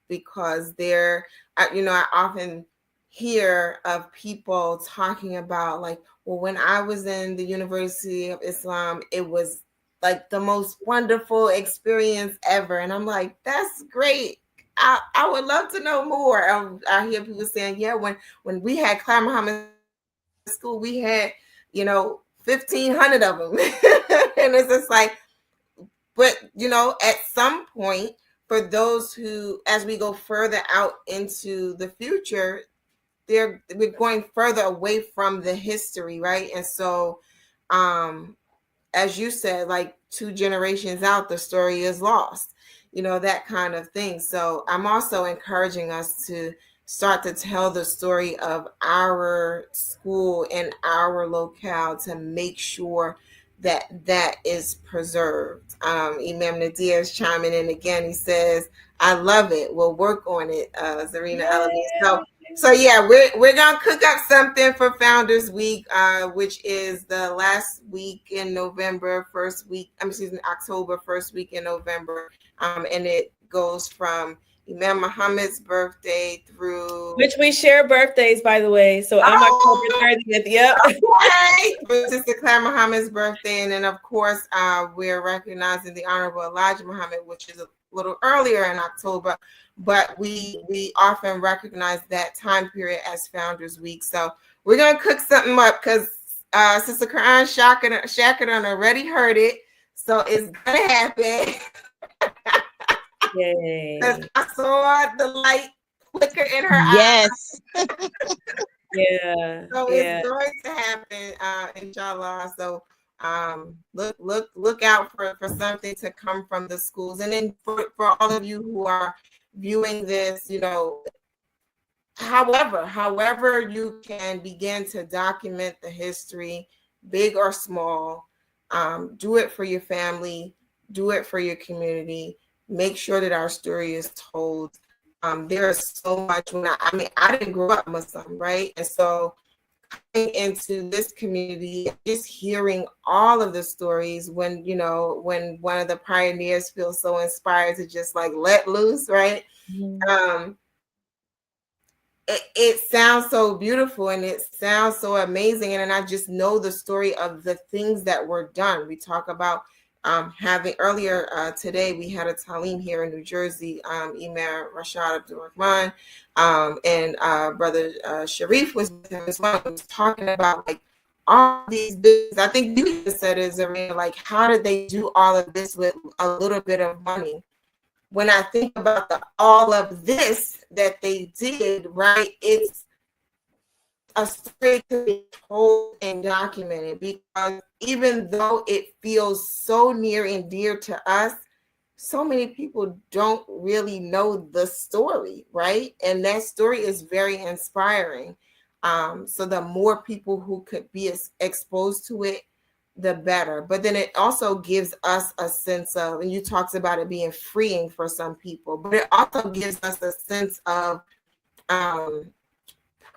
Because I often hear of people talking about like, well, when I was in the University of Islam, it was like the most wonderful experience ever. And I'm like, that's great. I would love to know more. I hear people saying, yeah, when we had Clara Mohammed School, we had 1,500 of them. And it's just like, but at some point, for those who, as we go further out into the future, we're going further away from the history, right? And so as you said, like 2 generations out, the story is lost, that kind of thing. So I'm also encouraging us to start to tell the story of our school and our locale to make sure that is preserved. Imam Nadir is chiming in again. He says, I love it. We'll work on it, Zarina Elamine. So yeah, we're gonna cook up something for Founders Week, which is the last week in November, October, first week in November. And it goes from Imam Muhammad's birthday through, which we share birthdays, by the way. So I'm October 30th. Yep. Okay. Sister Clara Muhammad's birthday, and then of course we're recognizing the Honorable Elijah Muhammad, which is a little earlier in October, but we often recognize that time period as Founders Week. So we're gonna cook something up because Sister Quran Shaka done already heard it, so it's gonna happen. Yay. I saw the light flicker in her eyes. Yeah. So it's going to happen, inshallah. So Look out for something to come from the schools. And then for all of you who are viewing this, however you can begin to document the history, big or small, do it for your family, do it for your community. Make sure that our story is told. There is so much. I didn't grow up Muslim, right? And so coming into this community, just hearing all of the stories, when one of the pioneers feels so inspired to just like let loose, right? Mm-hmm. It sounds so beautiful and it sounds so amazing. And I just know the story of the things that were done. We talk about having earlier today, we had a Talim here in New Jersey, Emir Rashad Abdul-Rahman, and Brother Sharif was with him as well. He was talking about like all these businesses. I think you even said it, Zarina, like how did they do all of this with a little bit of money? When I think about all of this that they did, right, it's a story to be told and documented, because even though it feels so near and dear to us, so many people don't really know the story, right? And that story is very inspiring. So the more people who could be exposed to it, the better. But then it also gives us a sense of, and you talked about it being freeing for some people, but it also gives us a sense of pride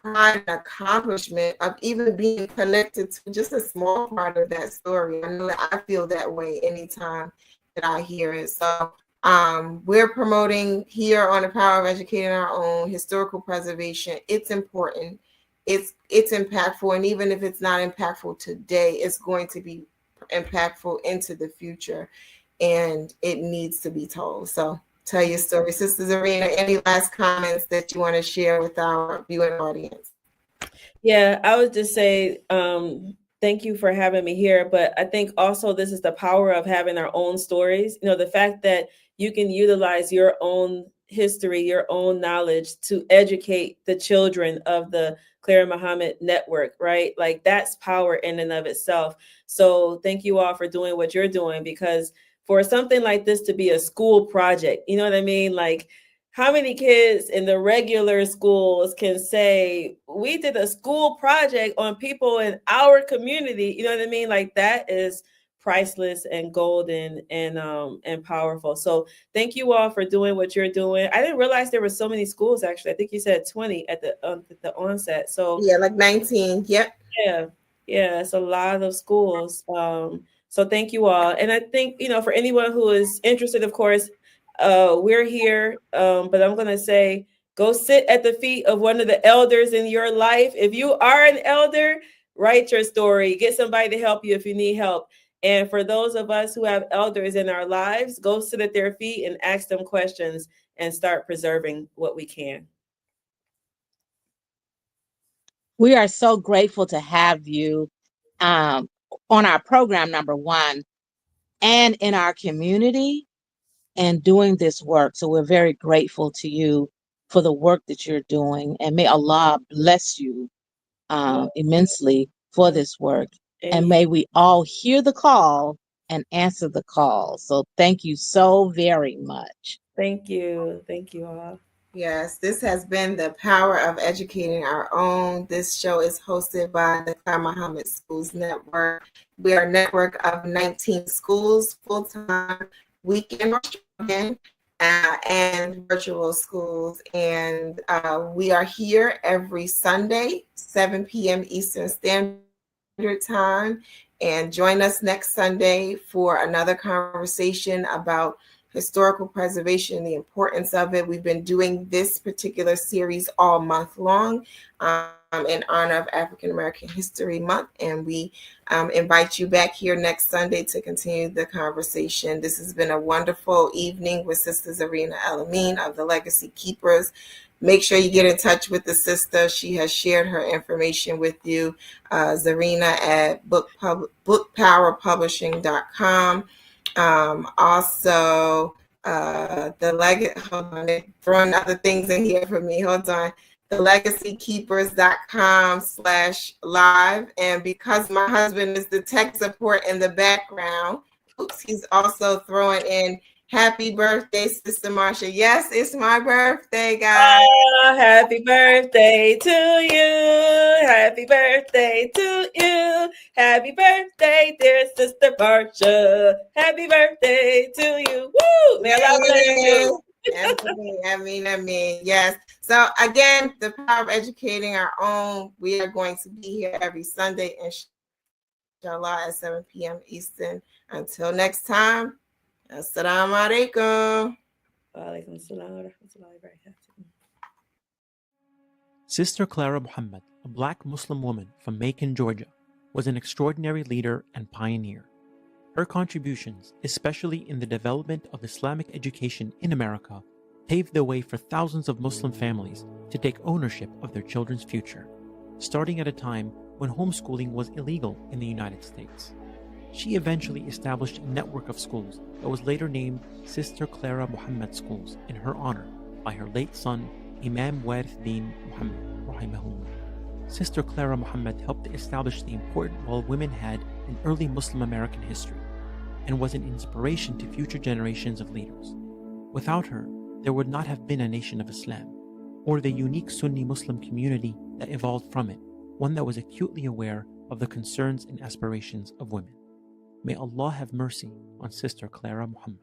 and accomplishment of even being connected to just a small part of that story. I know that I feel that way anytime that I hear it. So we're promoting here on the Power of Educating Our Own historical preservation. It's important. It's impactful, and even if it's not impactful today, it's going to be impactful into the future, and it needs to be told. So tell your story. Sister Zarina, any last comments that you want to share with our viewing audience? Yeah, I would just say thank you for having me here. But I think also this is the power of having our own stories. The fact that you can utilize your own history, your own knowledge to educate the children of the Clara Mohammed Network, right? Like that's power in and of itself. So thank you all for doing what you're doing, because for something like this to be a school project, you know what I mean? Like, how many kids in the regular schools can say, we did a school project on people in our community? You know what I mean? Like that is priceless and golden and powerful. So thank you all for doing what you're doing. I didn't realize there were so many schools, actually. I think you said 20 at the onset. So yeah, like 19. Yep. Yeah, it's a lot of schools. So thank you all. And I think, for anyone who is interested, of course, we're here. But I'm going to say, go sit at the feet of one of the elders in your life. If you are an elder, write your story. Get somebody to help you if you need help. And for those of us who have elders in our lives, go sit at their feet and ask them questions and start preserving what we can. We are so grateful to have you on our program, number one, and in our community and doing this work. So we're very grateful to you for the work that you're doing. And may Allah bless you immensely for this work. And may we all hear the call and answer the call. So thank you so very much. Thank you. Thank you all. Yes, this has been the Power of Educating Our Own. This show is hosted by the Clara Mohammed Schools Network. We are a network of 19 schools, full-time, weekend or weekend, and virtual schools. And we are here every Sunday, 7 p.m. Eastern Standard Time. And join us next Sunday for another conversation about historical preservation, the importance of it. We've been doing this particular series all month long in honor of African American History Month, and we invite you back here next Sunday to continue the conversation. This has been a wonderful evening with Sister Zarina El-Amin of the Legacy Keepers. Make sure you get in touch with the sister. She has shared her information with you, Zarina, at bookpowerpublishing.com. Also, hold on, they're throwing other things in here for me. Hold on. thelegacykeepers.com/live. And because my husband is the tech support in the background, he's also throwing in happy birthday, Sister Marsha. Yes, it's my birthday, guys. Oh, happy birthday to you. Happy birthday to you. Happy birthday, dear Sister Marsha. Happy birthday to you. Woo! May Allah bless you. I mean, yes. So again, the power of educating our own. We are going to be here every Sunday, inshallah, at 7 p.m. Eastern. Until next time, assalamu alaikum. Wa alaikum assalam wa rahmatullahi wa barakatuh. Sister Clara Mohammed, a black Muslim woman from Macon, Georgia, was an extraordinary leader and pioneer. Her contributions, especially in the development of Islamic education in America, paved the way for thousands of Muslim families to take ownership of their children's future, starting at a time when homeschooling was illegal in the United States. She eventually established a network of schools that was later named Sister Clara Mohammed Schools in her honor by her late son, Imam Warith Din Muhammad, rahimahullah. Sister Clara Mohammed helped to establish the important role women had in early Muslim American history and was an inspiration to future generations of leaders. Without her, there would not have been a nation of Islam, or the unique Sunni Muslim community that evolved from it, one that was acutely aware of the concerns and aspirations of women. May Allah have mercy on Sister Clara Mohammed.